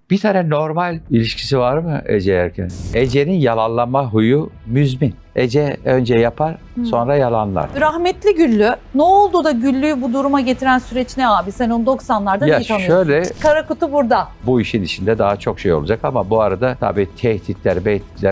Bir tane normal ilişkisi var mı Ece Erken? Ece'nin yalanlama huyu müzmin. Ece önce yapar, sonra yalanlar. Rahmetli Güllü, ne oldu da Güllü'yü bu duruma getiren süreç ne abi? Sen onu 90'larda Ya iyi tanıyorsun. şöyle, Kara kutu burada. bu işin içinde daha çok şey olacak ama bu arada tabii tehditler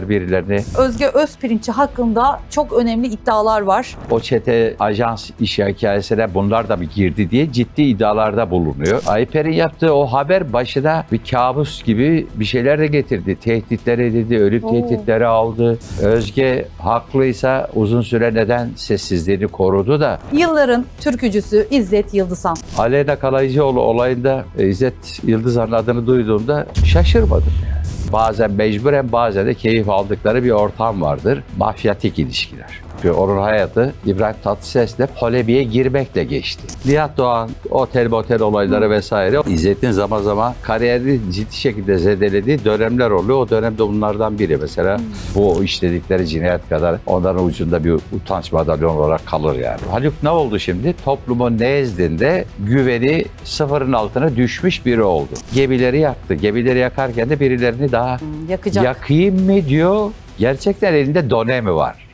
birilerini, Özge Özpirinççi hakkında çok önemli iddialar var. o çete ajans iş hikayesine bunlar da mı girdi diye ciddi iddialarda bulunuyor. Ayper'in yaptığı o haber başına bir kabus gibi bir şeyler de getirdi. Tehditler edildi, ölüm tehditleri aldı. Özge haklıysa uzun süre neden sessizliğini korudu da Yılların türkücüsü İzzet Yıldızhan. Aleyna Kalaycıoğlu olayında İzzet Yıldızhan'ın adını duyduğumda şaşırmadım yani. Bazen mecburen bazen de keyif aldıkları bir ortam vardır. Mafyatik ilişkiler. Çünkü onun hayatı İbrahim Tatlıses'le polemiğe girmekle geçti. Nihat Doğan, otel olayları vesaire. İzzet'in zaman zaman kariyerini ciddi şekilde zedelediği dönemler oluyor. O dönemde bunlardan biri. Mesela bu işledikleri cinayet kadar onların ucunda bir utanç madalyon olarak kalır yani. Haluk ne oldu şimdi? Toplumun nezdinde güveni sıfırın altına düşmüş biri oldu. Gemileri yaktı. Gemileri yakarken de birilerini daha Yakacak. yakayım mı diyor. Gerçekten elinde done mi var?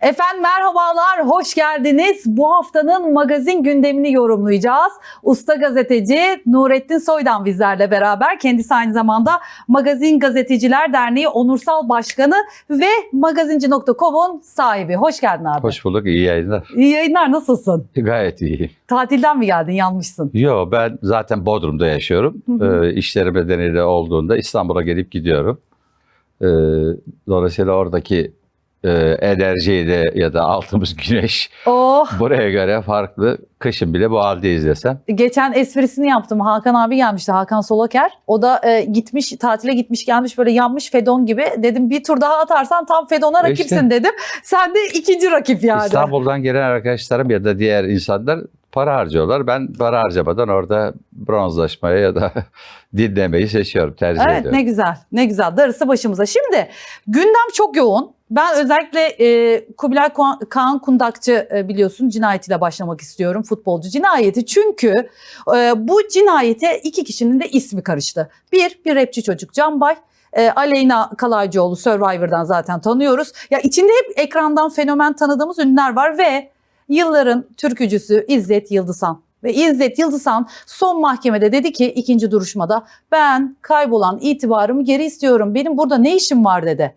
Efendim merhabalar, hoş geldiniz. Bu haftanın magazin gündemini yorumlayacağız. Usta gazeteci Nurettin Soydan bizlerle beraber. Kendisi aynı zamanda Magazin Gazeteciler Derneği Onursal Başkanı ve magazinci.com'un sahibi. Hoş geldin abi. Hoş bulduk, iyi yayınlar. İyi yayınlar, nasılsın? Gayet iyi. Tatilden mi geldin, yanmışsın? Yo, ben zaten Bodrum'da yaşıyorum. İşlerim nedeniyle olduğunda İstanbul'a gelip gidiyorum. Dolayısıyla oradaki enerjiyle ya da altımız güneş Oh, buraya göre farklı. Kışın bile bu haldeyiz desem. geçen esprisini yaptım. Hakan abi gelmişti, Hakan Solaker. O da gitmiş, tatile gitmiş gelmiş böyle yanmış Fedon gibi. Dedim bir tur daha atarsan tam Fedon'a rakipsin İşte. dedim. Sen de ikinci rakip yani. İstanbul'dan gelen arkadaşlarım ya da diğer insanlar para harcıyorlar. Ben para harcamadan orada bronzlaşmaya ya da dinlemeyi seçiyorum, tercih Evet, ediyorum. ne güzel, ne güzel. Darısı başımıza. Şimdi gündem çok yoğun. Ben özellikle Kubilay Kaan Kundakçı biliyorsun cinayetiyle başlamak istiyorum. Futbolcu cinayeti. Çünkü bu cinayete iki kişinin de ismi karıştı. Bir rapçi çocuk Canbay. Aleyna Kalaycıoğlu Survivor'dan zaten tanıyoruz. Ya içinde hep ekrandan fenomen tanıdığımız ünlüler var ve yılların türkücüsü İzzet Yıldızhan. Ve İzzet Yıldızhan son mahkemede dedi ki ikinci duruşmada ben kaybolan itibarımı geri istiyorum. Benim burada ne işim var dedi.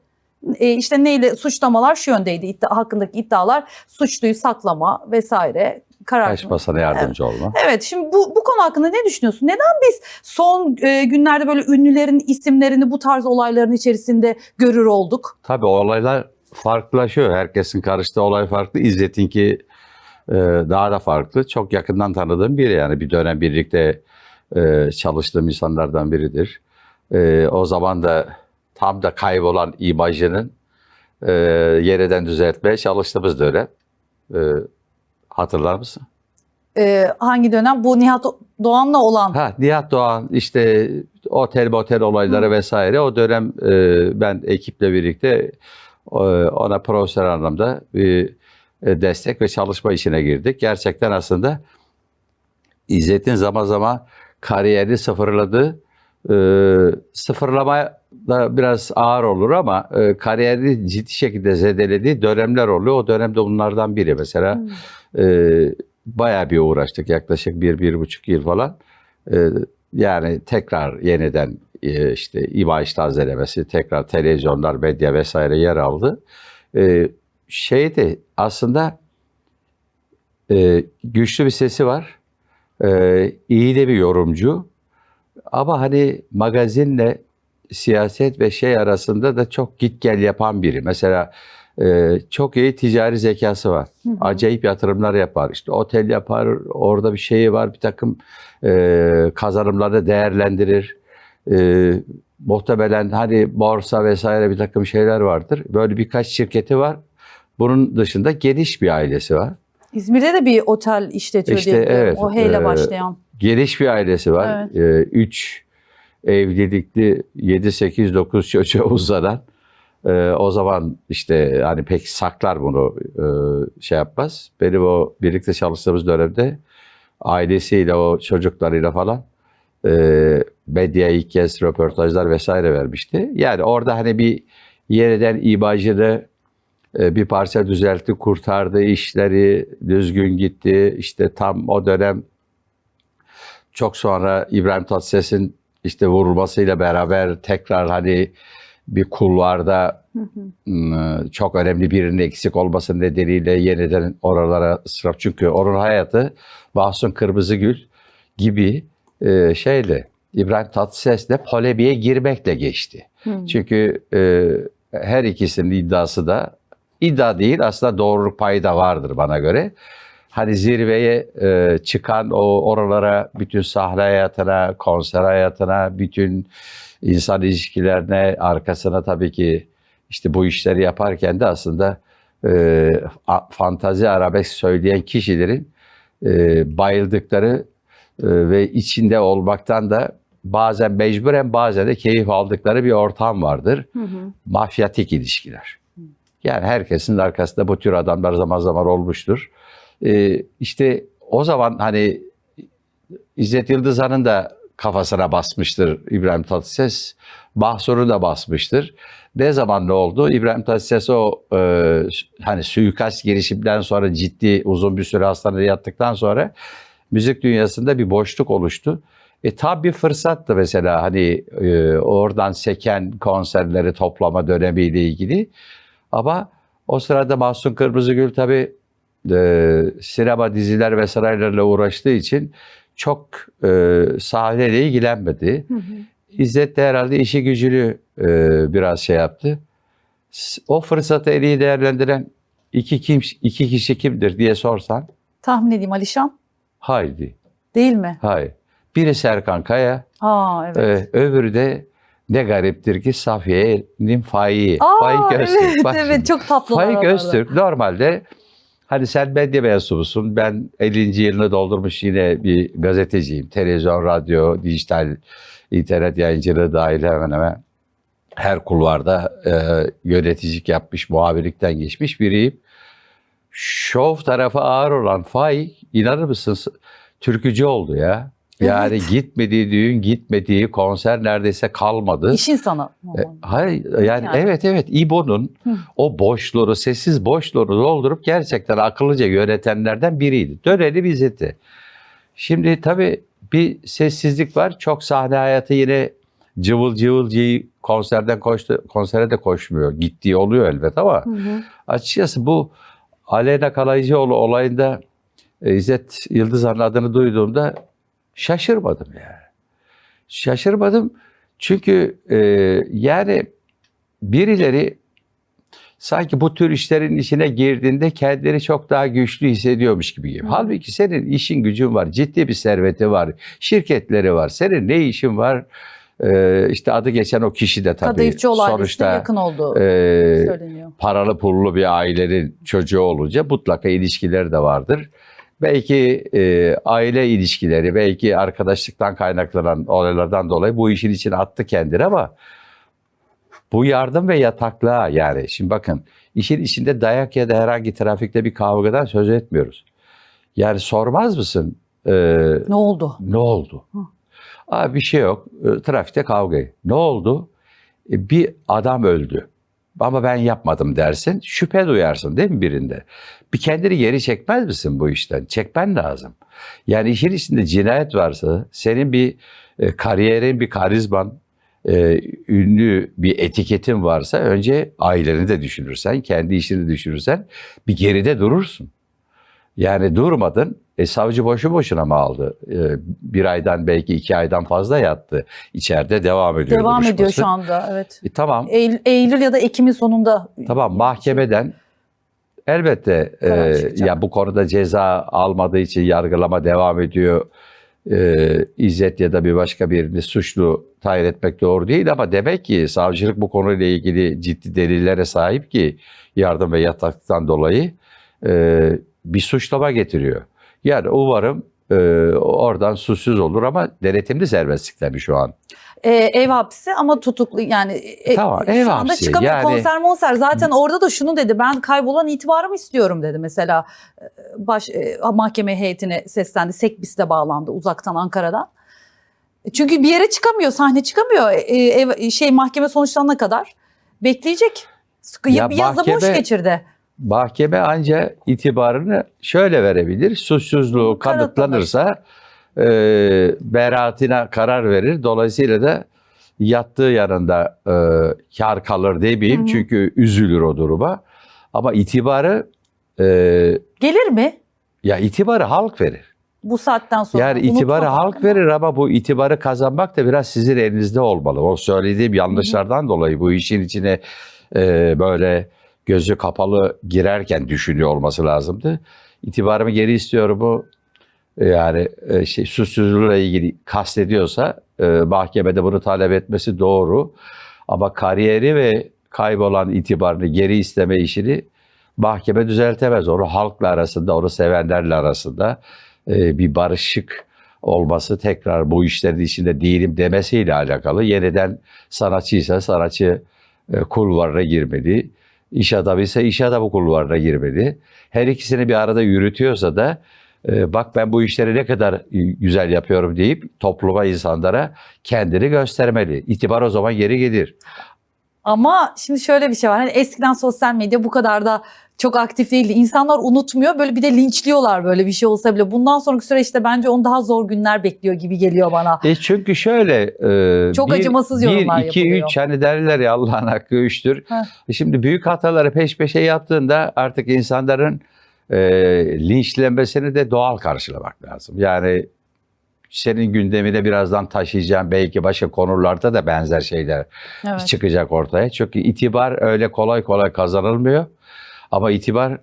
İşte neyle suçlamalar şu yöndeydi, hakkındaki iddialar suçluyu saklama vesaire. Kaçmasına yardımcı olma. Evet, şimdi bu konu hakkında ne düşünüyorsun? Neden biz son günlerde böyle ünlülerin isimlerini bu tarz olayların içerisinde görür olduk? Tabii olaylar farklılaşıyor. Herkesin karıştığı olay farklı. İzzet'inki daha da farklı. Çok yakından tanıdığım biri yani. Bir dönem birlikte çalıştığım insanlardan biridir. O zaman da tam da kaybolan imajının yeniden düzeltmeye çalıştığımız dönem. Hatırlar mısın? Hangi dönem? Bu Nihat Doğan'la olan. Nihat Doğan, işte otel olayları vesaire. O dönem ben ekiple birlikte ona profesyonel anlamda bir destek ve çalışma işine girdik. Gerçekten aslında İzzet'in zaman zaman kariyerini sıfırladı. Sıfırlama da biraz ağır olur ama kariyerini ciddi şekilde zedelediği dönemler oluyor. O dönemde bunlardan biri. Mesela bayağı bir uğraştık. Yaklaşık 1-1,5 yıl falan. Yani tekrar yeniden işte imaj tazelemesi, tekrar televizyonlar, medya vesaire yer aldı. Şeydi aslında güçlü bir sesi var. İyi de bir yorumcu. Ama hani magazinle siyaset ve şey arasında da çok git gel yapan biri. Mesela çok iyi ticari zekası var. Acayip yatırımlar yapar. İşte otel yapar, orada bir şeyi var, bir takım kazanımları değerlendirir. Muhtemelen hani borsa vesaire bir takım şeyler vardır. Böyle birkaç şirketi var. Bunun dışında geniş bir ailesi var. İzmir'de de bir otel işletiyor İşte, diye biliyorum. evet, O H ile başlayan. Geniş bir ailesi var. Evet. 3 evlilikli 7-8-9 çocuğa uzanan O zaman işte hani pek saklar bunu, şey yapmaz. Benim o birlikte çalıştığımız dönemde ailesiyle, o çocuklarıyla falan medyaya ilk kez röportajlar vesaire vermişti. Yani orada hani bir yeniden imajını bir parça düzeltti, kurtardı, işleri düzgün gitti. İşte tam o dönem, çok sonra İbrahim Tatlıses'in işte vurulmasıyla beraber tekrar hani bir kulvarda çok önemli birinin eksik olması nedeniyle yeniden oralara ısrar. Çünkü onun hayatı Mahsun Kırmızıgül gibi şeyle, İbrahim Tatlıses'le polemiğe girmekle geçti. Çünkü her ikisinin iddiası da, iddia değil aslında, doğruluk payı da vardır bana göre. Hani zirveye çıkan, o oralara, bütün sahne hayatına, konser hayatına, bütün insan ilişkilerine, arkasına tabii ki işte bu işleri yaparken de aslında fantazi arabesk söyleyen kişilerin bayıldıkları ve içinde olmaktan da bazen mecburen bazen de keyif aldıkları bir ortam vardır. Mafyatik ilişkiler. Yani herkesin arkasında bu tür adamlar zaman zaman olmuştur. İşte o zaman hani İzzet Yıldızhan'ın da kafasına basmıştır İbrahim Tatlıses. Mahsur'u da basmıştır. Ne zaman ne oldu? İbrahim Tatlıses o hani suikast girişiminden sonra ciddi uzun bir süre hastanede yattıktan sonra müzik dünyasında bir boşluk oluştu. Tam bir fırsattı mesela hani oradan seken konserleri toplama dönemiyle ilgili. Ama o sırada Mahsun Kırmızıgül tabii sinema, diziler vesairelerle uğraştığı için çok sahneyle ilgilenmedi. İzzet de herhalde işi gücünü biraz şey yaptı. O fırsatı en iyi değerlendiren iki kişi kimdir diye sorsan. Tahmin edeyim, Alişan. Haydi. Değil mi? Hayır. Biri Serkan Kaya, Evet. öbürü de ne gariptir ki Safiye'nin Faik'i. Faik Öztürk. Evet, Bak evet, şimdi. çok tatlı. Faik Öztürk normalde, hani sen medya mensubusun, ben 50. yılını doldurmuş yine bir gazeteciyim. Televizyon, radyo, dijital, internet yayıncılığı dahil hemen hemen her kulvarda yöneticilik yapmış, muhabirlikten geçmiş biriyim. Şov tarafı ağır olan Faik, inanır mısın, türkücü oldu ya. Yani Evet. Gitmediği düğün, gitmediği konser neredeyse kalmadı. İş insanı. Hayır yani evet İbo'nun o boşluğunu, sessiz boşluğunu doldurup gerçekten akıllıca yönetenlerden biriydi. Döneli İzzet'i. Şimdi tabii bir sessizlik var. Çok sahne hayatı yine cıvıl cıvıl konsere de koşmuyor. Gittiği oluyor elbet ama açıkçası bu Aleyna Kalaycıoğlu olayında İzzet Yıldızhan'ın adını duyduğumda şaşırmadım yani. Şaşırmadım çünkü yani birileri sanki bu tür işlerin içine girdiğinde kendileri çok daha güçlü hissediyormuş gibi. Halbuki senin işin gücün var, ciddi bir serveti var, şirketleri var. Senin ne işin var? İşte adı geçen o kişi de tabii Kadayıfçıoğlu ailesine sonuçta yakın olduğu söyleniyor. Paralı pullu bir ailenin çocuğu olunca mutlaka ilişkileri de vardır. Belki aile ilişkileri, belki arkadaşlıktan kaynaklanan olaylardan dolayı bu işin içine attı kendini ama bu yardım ve yataklığa, yani şimdi bakın, işin içinde dayak ya da herhangi trafikte bir kavgadan söz etmiyoruz. Yani sormaz mısın? Ne oldu? Ne oldu? Abi bir şey yok. Trafikte kavga. Ne oldu? Bir adam öldü. Ama ben yapmadım dersin. Şüphe duyarsın değil mi birinde? Bir kendini geri çekmez misin bu işten? Çekmen lazım. Yani işin içinde cinayet varsa, senin bir kariyerin, bir karizman, ünlü bir etiketin varsa önce aileni de düşünürsen, kendi işini düşünürsen bir geride durursun. Yani durmadın. Savcı boşu boşuna mı aldı? Bir aydan belki 2 aydan fazla yattı. İçeride devam ediyor. Devam ediyor şu anda, evet. Tamam. Eylül ya da Ekim'in sonunda. Tamam, mahkemeden elbette ya bu konuda ceza almadığı için yargılama devam ediyor. İzzet ya da bir başka birini suçlu tayin etmek doğru değil ama demek ki savcılık bu konuyla ilgili ciddi delillere sahip ki yardım ve yataktan dolayı bir suçlama getiriyor. Yani umarım oradan suçsuz olur ama denetimli serbestlik tabii şu an. Ev hapsi ama tutuklu yani Tamam, ev şu anda hapsi. çıkamıyor, Yani konser zaten orada da şunu dedi, ben kaybolan itibarımı istiyorum dedi mesela. Mahkeme heyetine seslendi, Sekbis'te bağlandı uzaktan Ankara'dan. Çünkü bir yere çıkamıyor, sahne çıkamıyor, mahkeme sonuçlanana kadar bekleyecek. Ya Yazı boş geçirdi. mahkeme anca itibarını şöyle verebilir. Suçsuzluğu Kanıtlanır. kanıtlanırsa beraatine karar verir. Dolayısıyla da yattığı yanında kar kalır demeyeyim. Hı hı. Çünkü üzülür o duruma. Ama itibarı Gelir mi ya itibarı halk verir. bu saatten sonra? Yani Unutma itibarı falan halk ama. verir ama bu itibarı kazanmak da biraz sizin elinizde olmalı. O söylediğim yanlışlardan dolayı bu işin içine böyle gözü kapalı girerken düşünüyor olması lazımdı. İtibarımı geri istiyorum bu yani suçsuzluğuyla ilgili kastediyorsa mahkemede bunu talep etmesi doğru. Ama kariyeri ve kaybolan itibarını geri isteme işini mahkeme düzeltemez. Onu halkla arasında, onu sevenlerle arasında bir barışık olması, tekrar bu işlerin içinde değilim demesiyle alakalı. Yeniden sanatçıysa sanatçı kulvarına girmeli. İş adamıysa iş adamı kulvarına girmeli. Her ikisini bir arada yürütüyorsa da bak ben bu işleri ne kadar güzel yapıyorum deyip topluma, insanlara kendini göstermeli. İtibar o zaman geri gelir. Ama şimdi şöyle bir şey var. Hani eskiden sosyal medya bu kadar da çok aktif değildi. İnsanlar unutmuyor. Böyle bir de linçliyorlar böyle bir şey olsa bile. Bundan sonraki süreçte bence onu daha zor günler bekliyor gibi geliyor bana. Çünkü şöyle Çok acımasız yorumlar 1, 2, yapılıyor. 3 hani derler ya Allah'ın hakkı 3'tür. Şimdi büyük hataları peş peşe yaptığında artık insanların linçlenmesini de doğal karşılamak lazım. Yani senin gündemine birazdan taşıyacağım belki başka konularda da benzer şeyler Evet. çıkacak ortaya. Çünkü itibar öyle kolay kolay kazanılmıyor. Ama itibar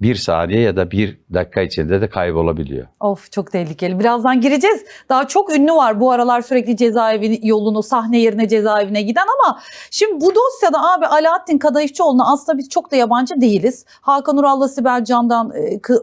1 saniye ya da 1 dakika içinde de kaybolabiliyor. Of, çok tehlikeli. Birazdan gireceğiz. Daha çok ünlü var bu aralar sürekli cezaevi yolunu, sahne yerine cezaevine giden ama şimdi bu dosyada abi Alaaddin Kadayıfçıoğlu'na aslında biz çok da yabancı değiliz. Hakan Ural'la Sibel Can'dan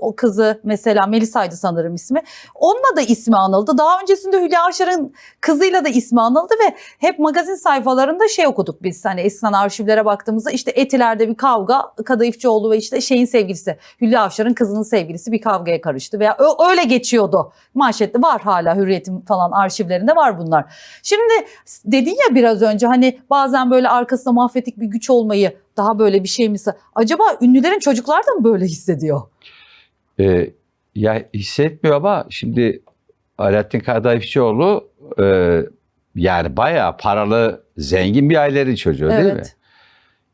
o kızı mesela Melisa'ydı sanırım ismi. Onunla da ismi anıldı. Daha öncesinde Hülya Avşar'ın kızıyla da ismi anıldı ve hep magazin sayfalarında şey okuduk biz. Hani eskiden arşivlere baktığımızda işte Etiler'de bir kavga, Kadayıfçıoğlu ve işte şeyin sevgilisi, Hülya Avşar'ın kızının sevgilisi bir kavgaya karıştı veya öyle geçiyordu. Manşette var, hala Hürriyet'in falan arşivlerinde var bunlar. Şimdi dedin ya biraz önce hani bazen böyle arkasında mafyatik bir güç olmayı, daha böyle bir şey mi? Acaba ünlülerin çocuklar da mı böyle hissediyor? Ya hissetmiyor ama şimdi Alaaddin Kadayıfçıoğlu yani bayağı paralı, zengin bir ailenin çocuğu değil mi?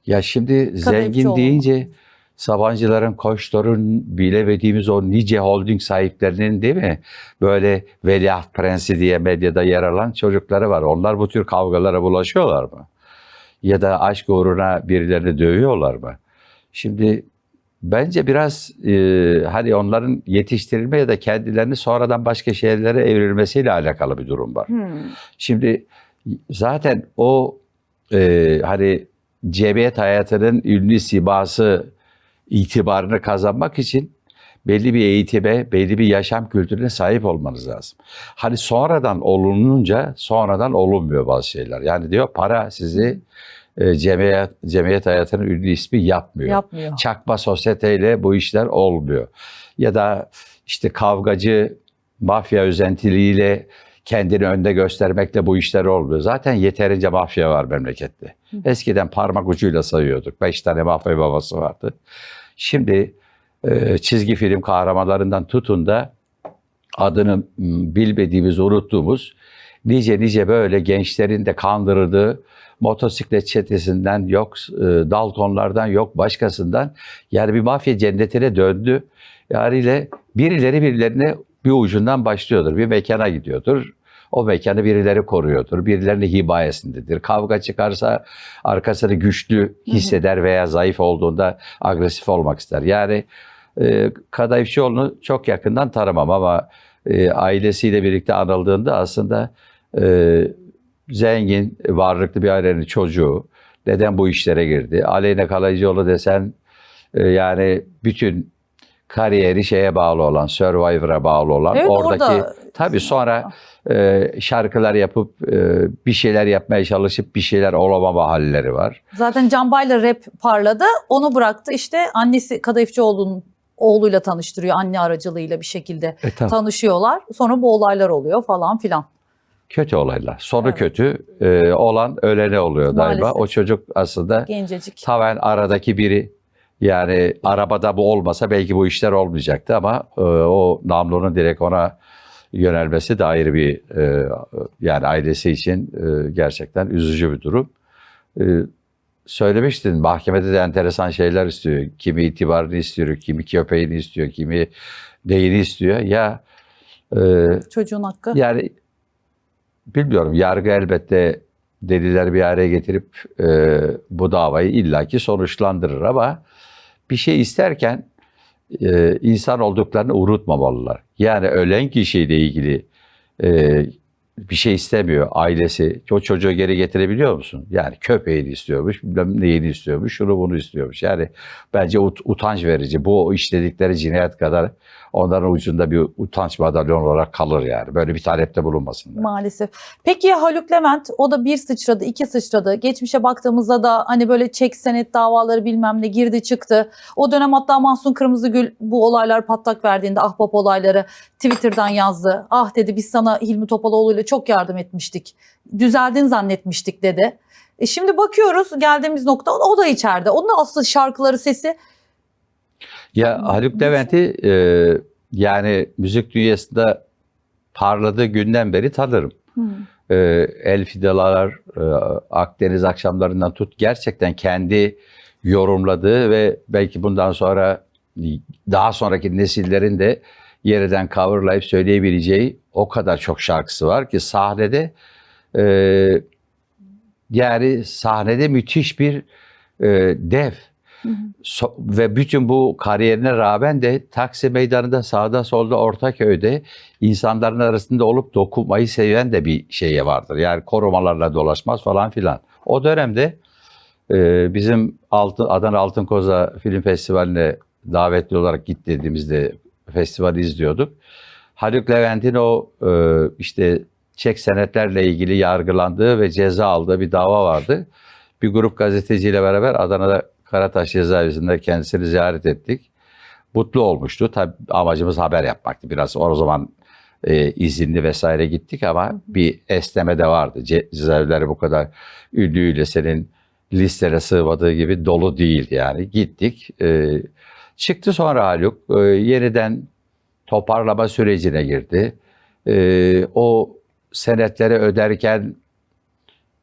Ya şimdi zengin deyince Sabancıların, Koçtor'un, bilemediğimiz o nice holding sahiplerinin değil mi? Böyle veliaht prensi diye medyada yer alan çocukları var. Onlar bu tür kavgalara bulaşıyorlar mı? Ya da aşk uğruna birilerini dövüyorlar mı? Şimdi bence biraz hani onların yetiştirilme ya da kendilerini sonradan başka şeylere evrilmesiyle alakalı bir durum var. Şimdi zaten o hani cemiyet hayatının ünlü sibası itibarını kazanmak için belli bir eğitime, belli bir yaşam kültürüne sahip olmanız lazım. Hani sonradan olununca sonradan olunmuyor bazı şeyler. Yani diyor para sizi cemiyet hayatının ünlü ismi yapmıyor. Çakma sosyeteyle bu işler olmuyor. Ya da işte kavgacı, mafya özentiliğiyle kendini önde göstermekle bu işler olmuyor. Zaten yeterince mafya var memlekette. Eskiden parmak ucuyla sayıyorduk. 5 tane mafya babası vardı. Şimdi çizgi film kahramanlarından tutun da adını bilmediğimiz, unuttuğumuz nice böyle gençlerin de kandırdığı motosiklet çetesinden yok, Daltonlardan yok, başkasından, yani bir mafya cennetine döndü. Yani birilerine bir ucundan başlıyordur. Bir mekana gidiyordur. O mekanı birileri koruyordur. Birilerinin himayesindedir. Kavga çıkarsa arkasını güçlü hisseder veya zayıf olduğunda agresif olmak ister. Yani Kadayıfçıoğlu'nu çok yakından tanımam ama ailesiyle birlikte anıldığında aslında zengin, varlıklı bir ailenin çocuğu. Neden bu işlere girdi? Aleyna Kalaycıoğlu desen yani bütün kariyeri şeye bağlı olan, Survivor'a bağlı olan, evet, oradaki tabii sonra şarkılar yapıp bir şeyler yapmaya çalışıp bir şeyler olamama halleri var. Zaten Can Baylar rap parladı. Onu bıraktı. İşte annesi Kadayıfçıoğlu'nun oğluyla tanıştırıyor. Anne aracılığıyla bir şekilde Tabii. tanışıyorlar. Sonra bu olaylar oluyor falan filan. Kötü olaylar. Sonu Evet. kötü. Olan ölene oluyor galiba. Maalesef. O çocuk aslında Gencecik. tamamen aradaki biri. Yani arabada bu olmasa belki bu işler olmayacaktı ama o namlunun direkt ona yönelmesi de ayrı bir yani ailesi için gerçekten üzücü bir durum. Söylemiştin, mahkemede de enteresan şeyler istiyor. Kimi itibarını istiyor, kimi köpeğini istiyor, kimi değini istiyor. Ya Çocuğun hakkı. yani bilmiyorum, yargı elbette deliller bir araya getirip bu davayı illaki sonuçlandırır ama bir şey isterken insan olduklarını unutmamalılar. Yani ölen kişiyle ilgili bir şey istemiyor ailesi. O çocuğu geri getirebiliyor musun? Yani köpeğini istiyormuş, bilmem neyini istiyormuş, şunu bunu istiyormuş. Yani bence utanç verici. Bu işledikleri cinayet kadar onların ucunda bir utanç madalyon olarak kalır yani. Böyle bir talepte bulunmasınlar. Maalesef. Peki ya Haluk Levent, o da bir sıçradı, iki sıçradı. Geçmişe baktığımızda da hani böyle çek senet davaları bilmem ne girdi çıktı. O dönem hatta Mahsun Kırmızıgül bu olaylar patlak verdiğinde, ahbap olayları Twitter'dan yazdı. Ah dedi, biz sana Hilmi Topaloğlu'yla çok yardım etmiştik. Düzeldin zannetmiştik dedi. Şimdi bakıyoruz geldiğimiz nokta, o da içeride. Onun aslı şarkıları, sesi. Ya Haluk Levent'i yani müzik dünyasında parladığı günden beri tanırım. El Fidalar, Akdeniz akşamlarından tut, gerçekten kendi yorumladığı ve belki bundan sonra daha sonraki nesillerin de yerden coverlayıp söyleyebileceği o kadar çok şarkısı var ki sahnede yani sahnede müthiş bir dev. Ve bütün bu kariyerine rağmen de Taksim Meydanı'nda, sağda solda, Ortaköy'de insanların arasında olup dokunmayı seven de bir şeye vardır. Yani korumalarla dolaşmaz falan filan. O dönemde bizim Adana Altın Koza Film Festivali'ne davetli olarak gittiğimizde festivali izliyorduk. Haluk Levent'in o işte çek senetlerle ilgili yargılandığı ve ceza aldığı bir dava vardı. Bir grup gazeteciyle beraber Adana'da Karataş cezaevinde kendisini ziyaret ettik. Mutlu olmuştu. Tabii amacımız haber yapmaktı. Biraz o zaman izinli vesaire gittik ama bir esneme de vardı. Cezaevleri bu kadar ünlüyle senin listelere sığmadığı gibi dolu değil yani. Gittik. Çıktı sonra Haluk. Yeniden toparlama sürecine girdi. O senetleri öderken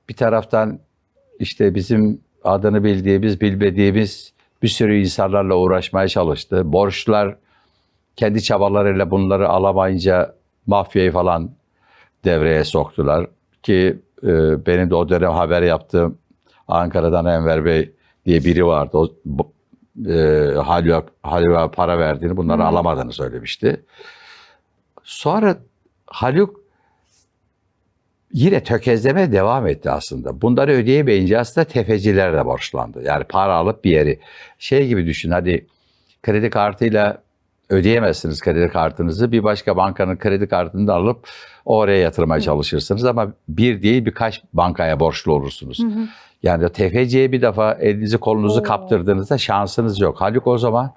bir taraftan işte bizim adını bildiğimiz, bilmediğimiz bir sürü insanlarla uğraşmaya çalıştı. Borçlular kendi çabalarıyla bunları alamayınca mafyayı falan devreye soktular. Ki benim de o dönem haber yaptığım Ankara'dan Enver Bey diye biri vardı. O Haluk'a para verdiğini, bunları alamadığını söylemişti. Sonra Haluk yine tökezlemeye devam etti aslında. Bunları ödeyemeyince aslında tefeciler de borçlandı. Yani para alıp bir yeri. Şey gibi düşün, hadi kredi kartıyla ödeyemezsiniz kredi kartınızı. Bir başka bankanın kredi kartını da alıp oraya yatırmaya çalışırsınız. Ama bir değil birkaç bankaya borçlu olursunuz. Yani tefeciye bir defa elinizi kolunuzu kaptırdığınızda şansınız yok. Haluk o zaman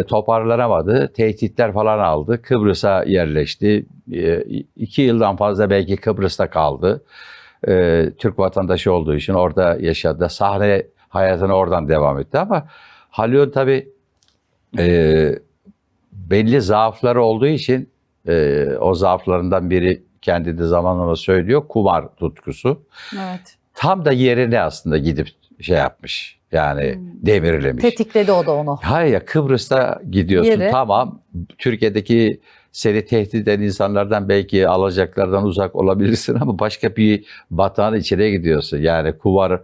toparlanamadı. Tehditler falan aldı. Kıbrıs'a yerleşti. 2 yıldan fazla belki Kıbrıs'ta kaldı. Türk vatandaşı olduğu için orada yaşadı. Sahne hayatına oradan devam etti ama Haluk'un tabii belli zaafları olduğu için o zaaflarından biri kendi de zamanla söylüyor. Kumar tutkusu. Evet. Tam da yerine aslında gidip şey yapmış. Yani demirlemiş. Tetikledi o da onu. Hayır ya, Kıbrıs'ta gidiyorsun, Yeri. tamam. Türkiye'deki seni tehdit eden insanlardan belki alacaklardan uzak olabilirsin ama başka bir batağın içine gidiyorsun. Yani kumar,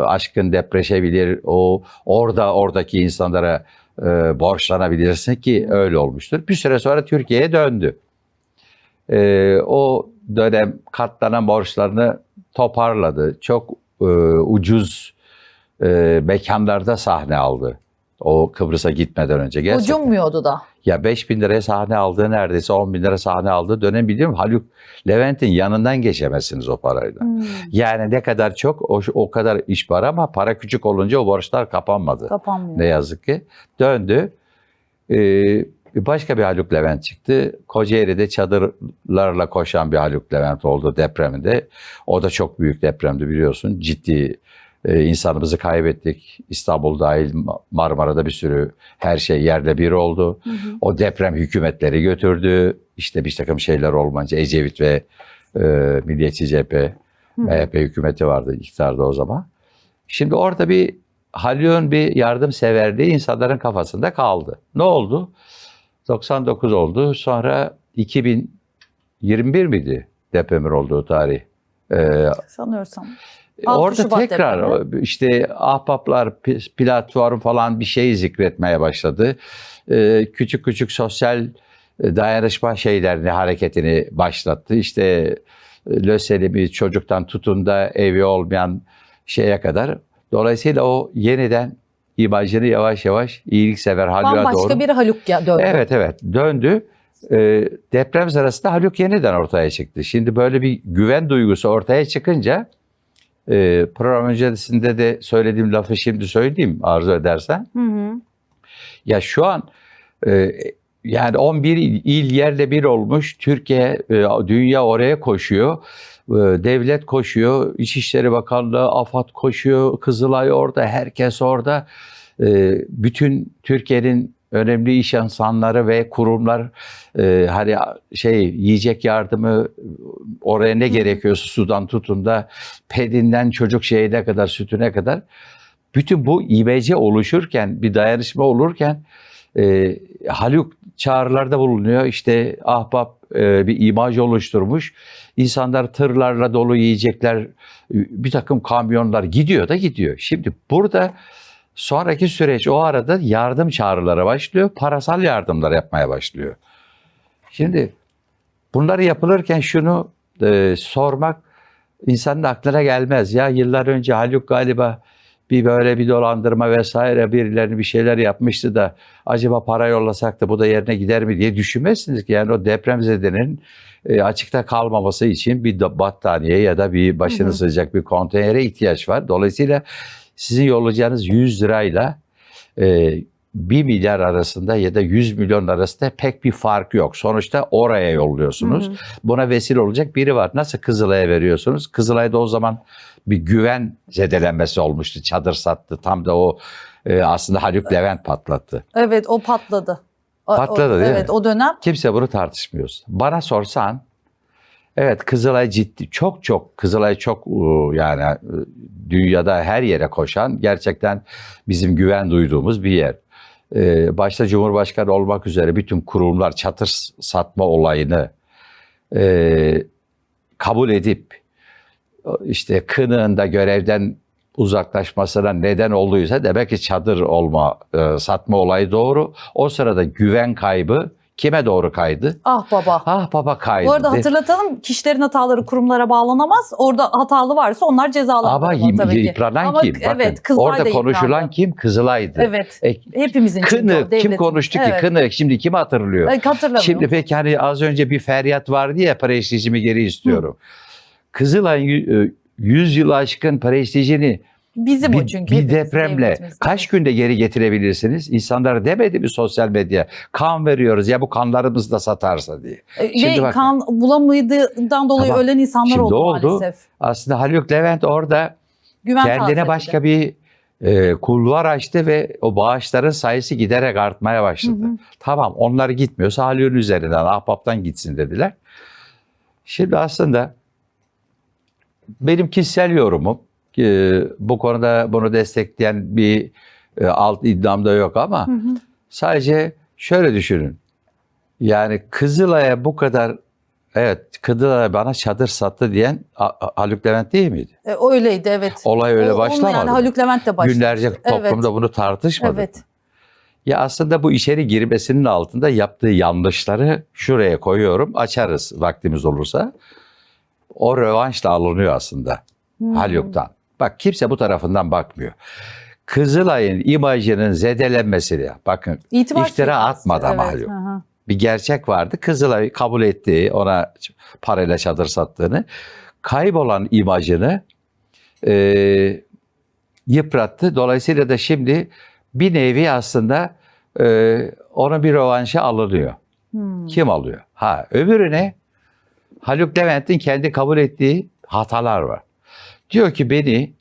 aşkın depreşebilir. Oradaki insanlara borçlanabilirsin ki öyle olmuştur. Bir süre sonra Türkiye'ye döndü. O dönem katlanan borçlarını toparladı. Çok ucuz mekanlarda sahne aldı. O Kıbrıs'a gitmeden önce gerçekten. Ucunmuyordu da. Ya 5.000 liraya sahne aldığı, neredeyse 10.000 lira sahne aldığı dönem biliyor musun? Haluk Levent'in yanından geçemezsiniz o parayla. Yani ne kadar çok o kadar iş var ama para küçük olunca o borçlar kapanmadı. Kapanmıyor. Ne yazık ki. Döndü. Başka bir Haluk Levent çıktı. Kocaeli'de çadırlarla koşan bir Haluk Levent oldu depreminde. O da çok büyük depremdi biliyorsun. Ciddi insanımızı kaybettik. İstanbul dahil Marmara'da bir sürü her şey yerle bir oldu. O deprem hükümetleri götürdü. İşte bir takım şeyler olmayınca Ecevit ve Milliyetçi Cephe, MHP hükümeti vardı iktidarda o zaman. Şimdi orada bir Haluk'un bir yardımseverliği insanların kafasında kaldı. Ne oldu? 99 oldu. Sonra 2021 miydi depremin olduğu tarih? Sanıyorsam. 6 Orada Şubat tekrar depremi. işte ahbaplar platform falan bir şeyi zikretmeye başladı. Küçük küçük sosyal dayanışma şeylerini, hareketini başlattı. İşte lösemi çocuktan tutun da evi olmayan şeye kadar. Dolayısıyla o yeniden imajını yavaş yavaş iyiliksever Haluk'a doğru. Bambaşka bir Haluk döndü. Evet döndü. Deprem sırasında Haluk yeniden ortaya çıktı. Şimdi böyle bir güven duygusu ortaya çıkınca program öncesinde de söylediğim lafı şimdi söyleyeyim arzu edersen. Ya şu an yani 11 il yerle bir olmuş. Türkiye, dünya oraya koşuyor. Devlet koşuyor. İçişleri Bakanlığı, AFAD koşuyor. Kızılay orada, herkes orada. Bütün Türkiye'nin önemli iş insanları ve kurumlar hani yiyecek yardımı oraya ne gerekiyorsa sudan tutun da pedinden çocuk şeyine kadar sütüne kadar bütün bu imece oluşurken bir dayanışma olurken Haluk çağrılarda bulunuyor. İşte ahbap bir imaj oluşturmuş. İnsanlar tırlarla dolu yiyecekler, bir takım kamyonlar gidiyor da gidiyor. Şimdi burada sonraki süreç o arada yardım çağrıları başlıyor. Parasal yardımlar yapmaya başlıyor. Şimdi bunları yapılırken şunu sormak insanın aklına gelmez. Ya yıllar önce Haluk galiba böyle bir dolandırma vesaire birilerine bir şeyler yapmıştı da acaba para yollasak da bu da yerine gider mi diye düşünmezsiniz ki. Yani o depremzedenin açıkta kalmaması için bir battaniye ya da bir başını sığacak bir konteynere ihtiyaç var. Dolayısıyla sizin yollayacağınız 100 lirayla 1 milyar arasında ya da 100 milyon arasında pek bir fark yok. Sonuçta oraya yolluyorsunuz. Buna vesile olacak biri var. Nasıl Kızılay'a veriyorsunuz? Kızılay'da o zaman bir güven zedelenmesi olmuştu. Çadır sattı. Tam da o aslında Haluk Levent patlattı. Evet, o patladı. Patladı değil mi? Evet, o dönem. Kimse bunu tartışmıyor. Bana sorsan evet Kızılay ciddi. Kızılay çok yani dünyada her yere koşan gerçekten bizim güven duyduğumuz bir yer. Başta Cumhurbaşkanı olmak üzere bütün kurumlar çadır satma olayını kabul edip işte kınığında görevden uzaklaşmasına neden olduysa demek ki çadır satma olayı doğru. O sırada güven kaybı kime doğru kaydı? Ah baba. Ah baba kaydı. Bu arada hatırlatalım, kişilerin hataları kurumlara bağlanamaz. Orada hatalı varsa onlar cezalandırılmalı Ama tabii ki. yıpranan Ama kim? Bakın, evet, Kızılay orada da konuşulan yıprandı. kim? Kızılay'dı. Evet. Hepimizin çünkü o, Kınık. Kim devletin. konuştu ki? Evet. Kınık. Şimdi kim hatırlıyor? Hatırlamıyorum. Şimdi peki hani az önce bir feryat vardı ya prestijimi geri istiyorum. Kızılay'ın 100 yıl aşkın prestijini Bizim o çünkü. bir hepimizin depremle devletimizin. kaç günde geri getirebilirsiniz? İnsanlara demedi mi sosyal medya? Kan veriyoruz ya bu kanlarımız da satarsa diye. Şimdi Ve bakın. kan bulamadığından dolayı Tamam. ölen insanlar Şimdi oldu oldu. maalesef. Aslında Haluk Levent orada Güven kendine tazeledi. başka bir kulvar açtı ve o bağışların sayısı giderek artmaya başladı. Tamam onlar gitmiyorsa Haluk'un üzerinden ahbaptan gitsin dediler. Şimdi aslında benim kişisel yorumum bu konuda bunu destekleyen bir alt iddiam da yok ama sadece şöyle düşünün. Yani Kızılay'a bu kadar Kızılay bana çadır sattı diyen Haluk Levent değil miydi? Öyleydi evet. Olay öyle başlamadı. Yani Haluk Levent de başladı. Günlerce toplumda bunu tartışmadık. Evet. Ya aslında bu içeri girmesinin altında yaptığı yanlışları şuraya koyuyorum. Açarız vaktimiz olursa. O rövanşla alınıyor aslında Haluk'tan. Bak kimse bu tarafından bakmıyor. Kızılay'ın imajının zedelenmesini, bakın İtibar iftira suikastı, atmadan evet. malum. Hı hı. Bir gerçek vardı. Kızılay kabul etti ona parayla çadır sattığını. Kaybolan imajını yıprattı. Dolayısıyla da şimdi bir nevi aslında onun bir rövanşı alınıyor. Kim alıyor? Öbürüne Haluk Levent'in kendi kabul ettiği hatalar var. Diyor ki beni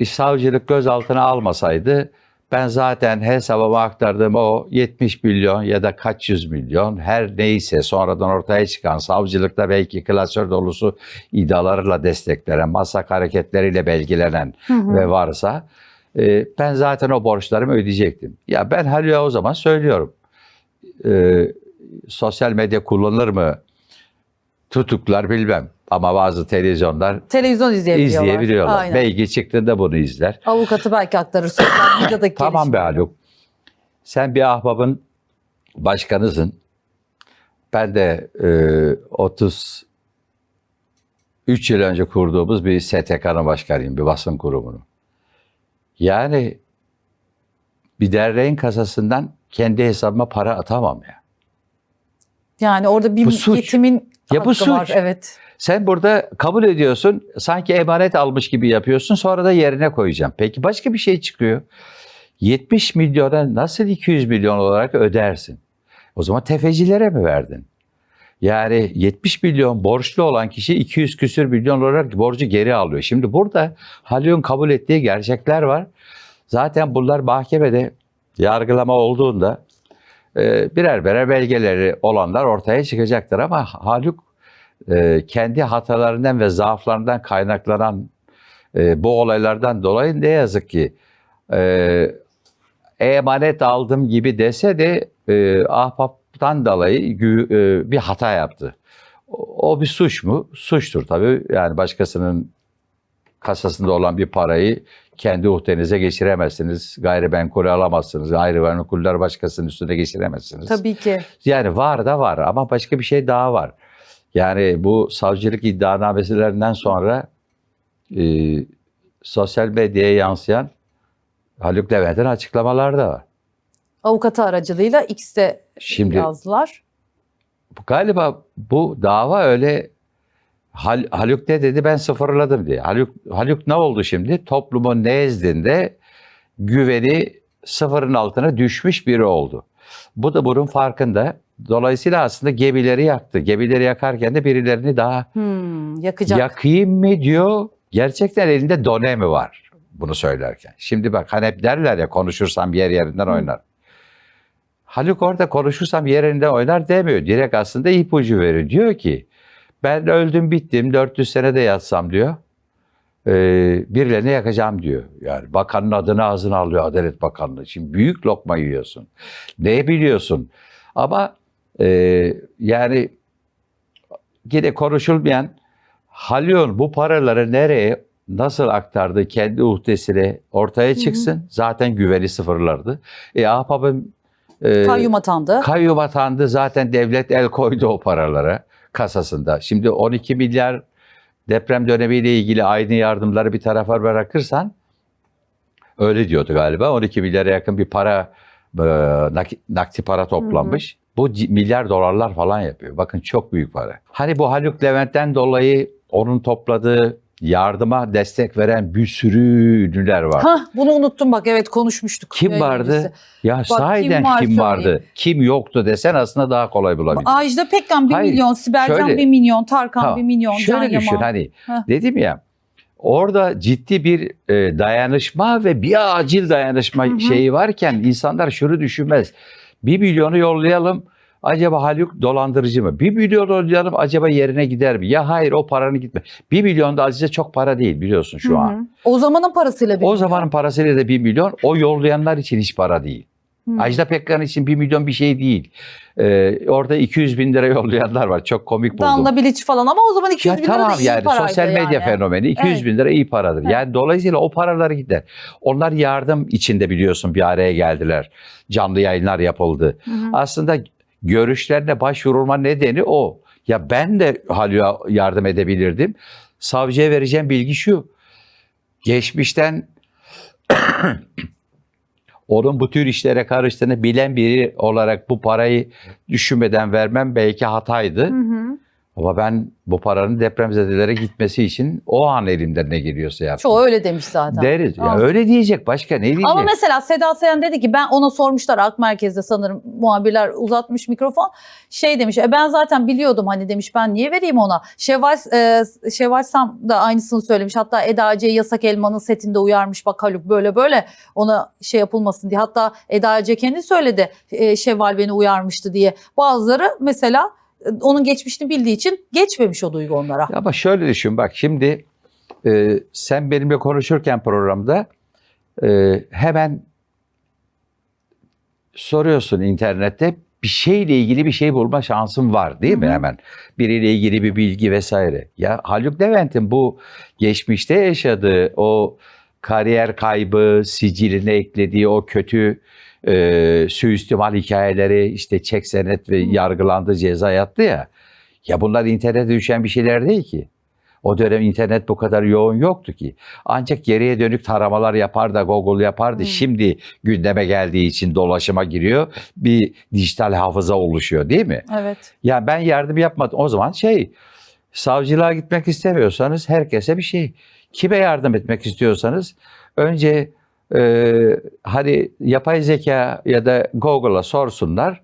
savcılık gözaltına almasaydı ben zaten hesabıma aktardığım o 70 milyon ya da kaç yüz milyon her neyse sonradan ortaya çıkan savcılıkta belki klasör dolusu iddialarla desteklenen, masak hareketleriyle belgelenen ve varsa ben zaten o borçlarımı ödeyecektim. Ya ben Haluk'a o zaman söylüyorum. Sosyal medya kullanılır mı? Tutuklar bilmem. Ama bazı televizyonlar Televizyon izleyebiliyorlar. Aynen. Belki çıktığında bunu izler. Avukatı belki aktarır sosyal medyadaki Tamam be gelişmeleri. Haluk. Sen bir ahbabın başkanısın. Ben de 33 yıl önce kurduğumuz bir STK'nın başkanıyım. Bir basın kurumunu. Yani bir derneğin kasasından kendi hesabıma para atamam ya. Yani orada bir Bu suç. yetimin Ya bu hakkı var. suç. Evet. Sen burada kabul ediyorsun, sanki emanet almış gibi yapıyorsun, sonra da yerine koyacağım. Peki başka bir şey çıkıyor. 70 milyona nasıl 200 milyon olarak ödersin? O zaman tefecilere mi verdin? Yani 70 milyon borçlu olan kişi 200 küsür milyon olarak borcu geri alıyor. Şimdi burada Haluk'un kabul ettiği gerçekler var. Zaten bunlar mahkemede yargılama olduğunda birer birer belgeleri olanlar ortaya çıkacaktır. Ama Haluk kendi hatalarından ve zaaflarından kaynaklanan bu olaylardan dolayı ne yazık ki emanet aldım gibi dese de ahbaptan dolayı bir hata yaptı. O bir suç mu? Suçtur tabii. Yani başkasının kasasında olan bir parayı kendi uhdenize geçiremezsiniz. Gayrimenkul alamazsınız. Gayrimenkuller başkasının üstüne geçiremezsiniz. Tabii ki. Yani var da var ama başka bir şey daha var. Yani bu savcılık iddianameselerinden sonra sosyal medyaya yansıyan Haluk Levent'in açıklamaları da var. Avukatı aracılığıyla X'te Şimdi yazdılar. galiba bu dava öyle Haluk ne dedi ben sıfırladım diye. Haluk ne oldu şimdi? Toplumun nezdinde güveni sıfırın altına düşmüş biri oldu. Bu da bunun farkında. Dolayısıyla aslında gemileri yaktı. Gemileri yakarken de birilerini daha Yakacak. yakayım mı diyor. Gerçekten elinde done mi var bunu söylerken. Şimdi bak hani hep derler ya konuşursam yer yerinden oynar. Haluk orada konuşursam yerinden oynar demiyor. Direkt aslında ipucu veriyor. Diyor ki ben öldüm bittim 400 sene de yatsam diyor. Birilerini yakacağım diyor. Yani bakanın adını ağzına alıyor Adalet Bakanlığı. Şimdi büyük lokma yiyorsun. Ne biliyorsun? Ama yani yine konuşulmayan Haluk'un bu paraları nereye nasıl aktardığı kendi uhdesine ortaya çıksın. Zaten güveni sıfırlardı. Ahbab'ın Kayyum atandı. kayyum atandı. Zaten devlet el koydu o paralara kasasında. Şimdi 12 milyar deprem dönemiyle ilgili aynı yardımları bir tarafa bırakırsan öyle diyordu galiba. 12 milyara yakın bir para nakdi para toplanmış. Bu milyar dolarlar falan yapıyor. Bakın çok büyük para. Hani bu Haluk Levent'ten dolayı onun topladığı yardıma destek veren bir sürü ünlüler var. Bunu unuttum bak evet konuşmuştuk. Kim yayın vardı? öncesi. Ya Bak, sahiden kim vardı? söyleyeyim. Kim yoktu desen aslında daha kolay bulabilirsin. Ajda Pekkan 1 Hayır, milyon, Sibel Can şöyle. 1 milyon, Tarkan Tamam. 1 milyon, Can Şöyle düşün Yaman. hani Heh. dedim ya orada ciddi bir dayanışma ve bir acil dayanışma şeyi varken insanlar şunu düşünmez. 1 milyonu yollayalım acaba Haluk dolandırıcı mı? 1 milyon yollayalım acaba yerine gider mi? Ya hayır o paranın gitme. 1 milyon da aslında çok para değil biliyorsun şu an. O zamanın parasıyla 1 O milyon. zamanın parasıyla da 1 milyon o yollayanlar için hiç para değil. Ajda Pekkan için 1 milyon bir şey değil. Orada 200 bin lira yollayanlar var. Çok komik buldum. Danla Bilic falan ama o zaman 200 bin lira tamam da iyi yani paraydı sosyal medya yani. fenomeni 200 Evet. bin lira iyi paradır. Yani dolayısıyla o paraları gider. Onlar yardım içinde biliyorsun bir araya geldiler. Canlı yayınlar yapıldı. Aslında görüşlerine başvurulma nedeni o. Ya ben de Haluk'a yardım edebilirdim. Savcıya vereceğim bilgi şu. Geçmişten Onun bu tür işlere karıştığını bilen biri olarak bu parayı düşünmeden vermem belki hataydı. Ama ben bu paranın depremzedelere gitmesi için o an elimden ne geliyorsa yaptım. Çoğu öyle demiş zaten. Deriz. Ya Ah. öyle diyecek, başka ne diyecek? Ama mesela Seda Sayan dedi ki, ben ona sormuşlar Ak Merkez'de, sanırım muhabirler uzatmış mikrofon. Şey demiş, ben zaten biliyordum hani demiş, ben niye vereyim ona. Şevval Sam da aynısını söylemiş. Hatta Eda Ece'yi Yasak Elma'nın setinde uyarmış, bak Haluk böyle böyle ona şey yapılmasın diye. Hatta Eda Ece kendi söyledi, Şevval beni uyarmıştı diye. Bazıları mesela onun geçmişini bildiği için geçmemiş o duygu onlara. Ama şöyle düşün bak, şimdi sen benimle konuşurken programda hemen soruyorsun internette, bir şeyle ilgili bir şey bulma şansın var değil mi hemen? Biriyle ilgili bir bilgi vesaire. Ya Haluk Levent'in bu geçmişte yaşadığı o kariyer kaybı, siciline eklediği o kötü suistimal hikayeleri, işte çek senet ve yargılandı, ceza yattı ya. Ya bunlar internete düşen bir şeyler değil ki. O dönem internet bu kadar yoğun yoktu ki. Ancak geriye dönük taramalar yapar da Google yapardı. Şimdi gündeme geldiği için dolaşıma giriyor. Bir dijital hafıza oluşuyor değil mi? Evet. Ya ben yardım yapmadım. O zaman savcılığa gitmek istemiyorsanız herkese bir şey. Kime yardım etmek istiyorsanız önce hani yapay zeka ya da Google'a sorsunlar.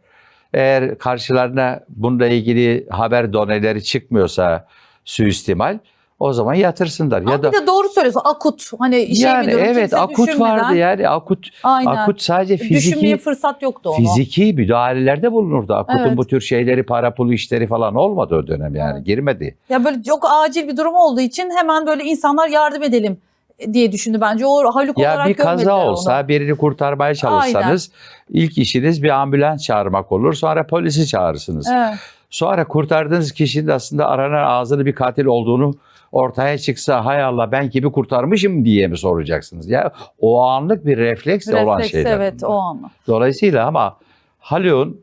Eğer karşılarına bununla ilgili haber doneleri çıkmıyorsa suistimal, o zaman yatırsınlar. Ama Ya da bir de doğru söylüyorsun, akut. Hani yani biliyorum, evet, kimse akut düşünmeden, vardı yani aynen, akut sadece düşünmeye fırsat yoktu ona. fiziki müdahalelerde bulunurdu. Akut'un Evet. bu tür şeyleri, para pulu işleri falan olmadı o dönem yani. Evet. Girmedi. Ya böyle çok acil bir durum olduğu için hemen böyle insanlar yardım edelim diye düşündü bence. O Haluk Ya olarak bir kaza görmediler olsa, onu. birini kurtarmaya çalışsanız ilk işiniz bir ambulans çağırmak olur. Sonra polisi çağırırsınız. Evet. Sonra kurtardığınız kişinin aslında aranan ağzını bir katil olduğunu ortaya çıksa, hay Allah ben kimi kurtarmışım diye mi soracaksınız? Ya o anlık bir refleksle olan Refleks, şeyler. evet, bunlar. o anla. Dolayısıyla ama Haluk'un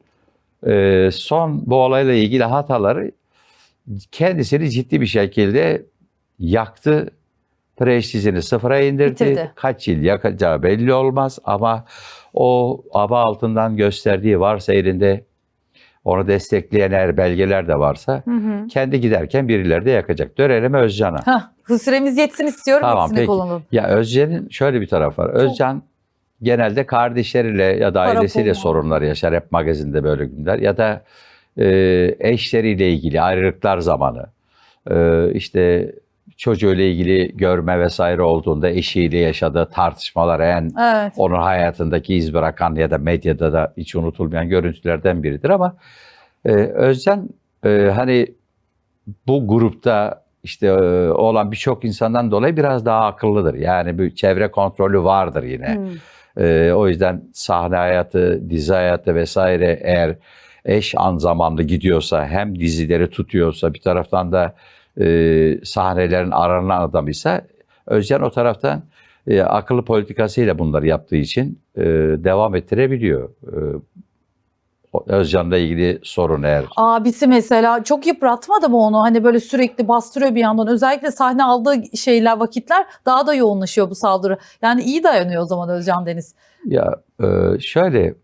son bu olayla ilgili hataları kendisini ciddi bir şekilde yaktı. Prestijini sıfıra indirdi. Bitirdi. Kaç yıl yakacağı belli olmaz ama o aba altından gösterdiği varsa elinde, onu destekleyen eğer belgeler de varsa kendi giderken birileri de yakacak. Dönelim Özcan'a. Hah, süremiz yetsin istiyorum, Tamam, hepsini peki. kullanalım. Ya Özcan'ın şöyle bir tarafı var. Özcan genelde kardeşleriyle ya da Para ailesiyle pul. sorunlar yaşar. Hep magazinde böyle günler. Ya da eşleriyle ilgili ayrılıklar zamanı. İşte çocuğuyla ilgili görme vesaire olduğunda eşiyle yaşadığı tartışmalar Evet. onun hayatındaki iz bırakan ya da medyada da hiç unutulmayan görüntülerden biridir ama Özcan hani bu grupta işte olan birçok insandan dolayı biraz daha akıllıdır. Yani bir çevre kontrolü vardır yine. O yüzden sahne hayatı, dizi hayatı vesaire eğer eş an zamanlı gidiyorsa, hem dizileri tutuyorsa, bir taraftan da sahnelerin aranan adamıysa, Özcan o taraftan akıllı politikasıyla bunları yaptığı için devam ettirebiliyor. Özcan'la ilgili sorun eğer. Abisi mesela çok yıpratmadı mı onu? Hani böyle sürekli bastırıyor bir yandan. Özellikle sahne aldığı şeyler, vakitler daha da yoğunlaşıyor bu saldırı. Yani iyi dayanıyor o zaman Özcan Deniz. Ya şöyle,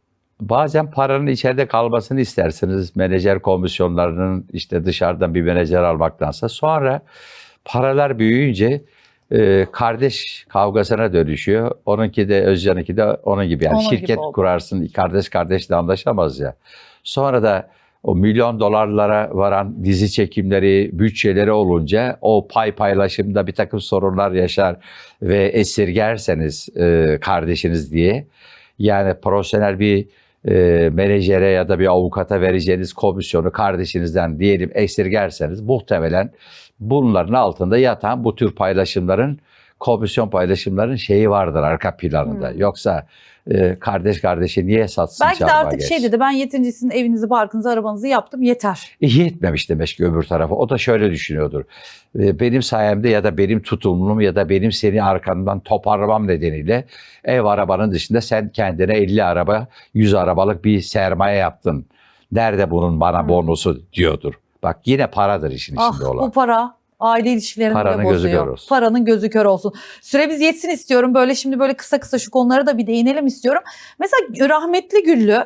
bazen paranın içeride kalmasını istersiniz. Menajer komisyonlarının işte dışarıdan bir menajer almaktansa. Sonra paralar büyüyünce kardeş kavgasına dönüşüyor. Onunki de, Özcan'ınki de onun gibi. Yani Onun gibi şirket oldu. kurarsın, kardeş kardeşle anlaşamaz ya. Sonra da o milyon dolarlara varan dizi çekimleri, bütçeleri olunca o paylaşımda bir takım sorunlar yaşar ve esirgerseniz kardeşiniz diye, yani profesyonel bir menajere ya da bir avukata vereceğiniz komisyonu kardeşinizden diyelim esirgerseniz, muhtemelen bunların altında yatan bu tür paylaşımların, komisyon paylaşımların şeyi vardır arka planında. Yoksa kardeş kardeşi niye satsın? Belki de artık şey dedi, ben yetincisinin evinizi, parkınızı, arabanızı yaptım, yeter. Yetmemiş demek ki öbür tarafa. O da şöyle düşünüyordur. Benim sayemde ya da benim tutumum ya da benim seni arkandan toparlamam nedeniyle ev arabanın dışında sen kendine 50 araba, 100 arabalık bir sermaye yaptın. Nerede bunun bana bonusu diyordur. Bak yine paradır işin içinde olan. Bu para Aile ilişkilerini Paranın bile gözü bozuyor. kör olsun. Paranın gözü kör olsun. Süremiz yetsin istiyorum. Böyle şimdi böyle kısa kısa şu konulara da bir değinelim istiyorum. Mesela rahmetli Güllü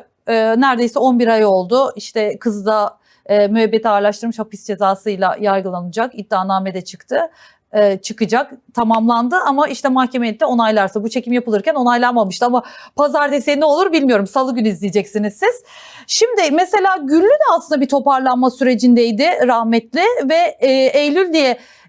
neredeyse 11 ay oldu. İşte kız da müebbet ağırlaştırmış hapis cezasıyla yargılanacak. İddianame de çıktı. Çıkacak, tamamlandı ama işte mahkemede onaylarsa, bu çekim yapılırken onaylanmamıştı ama pazartesi ne olur bilmiyorum. Salı günü izleyeceksiniz siz. Şimdi mesela Güllü de aslında bir toparlanma sürecindeydi rahmetli ve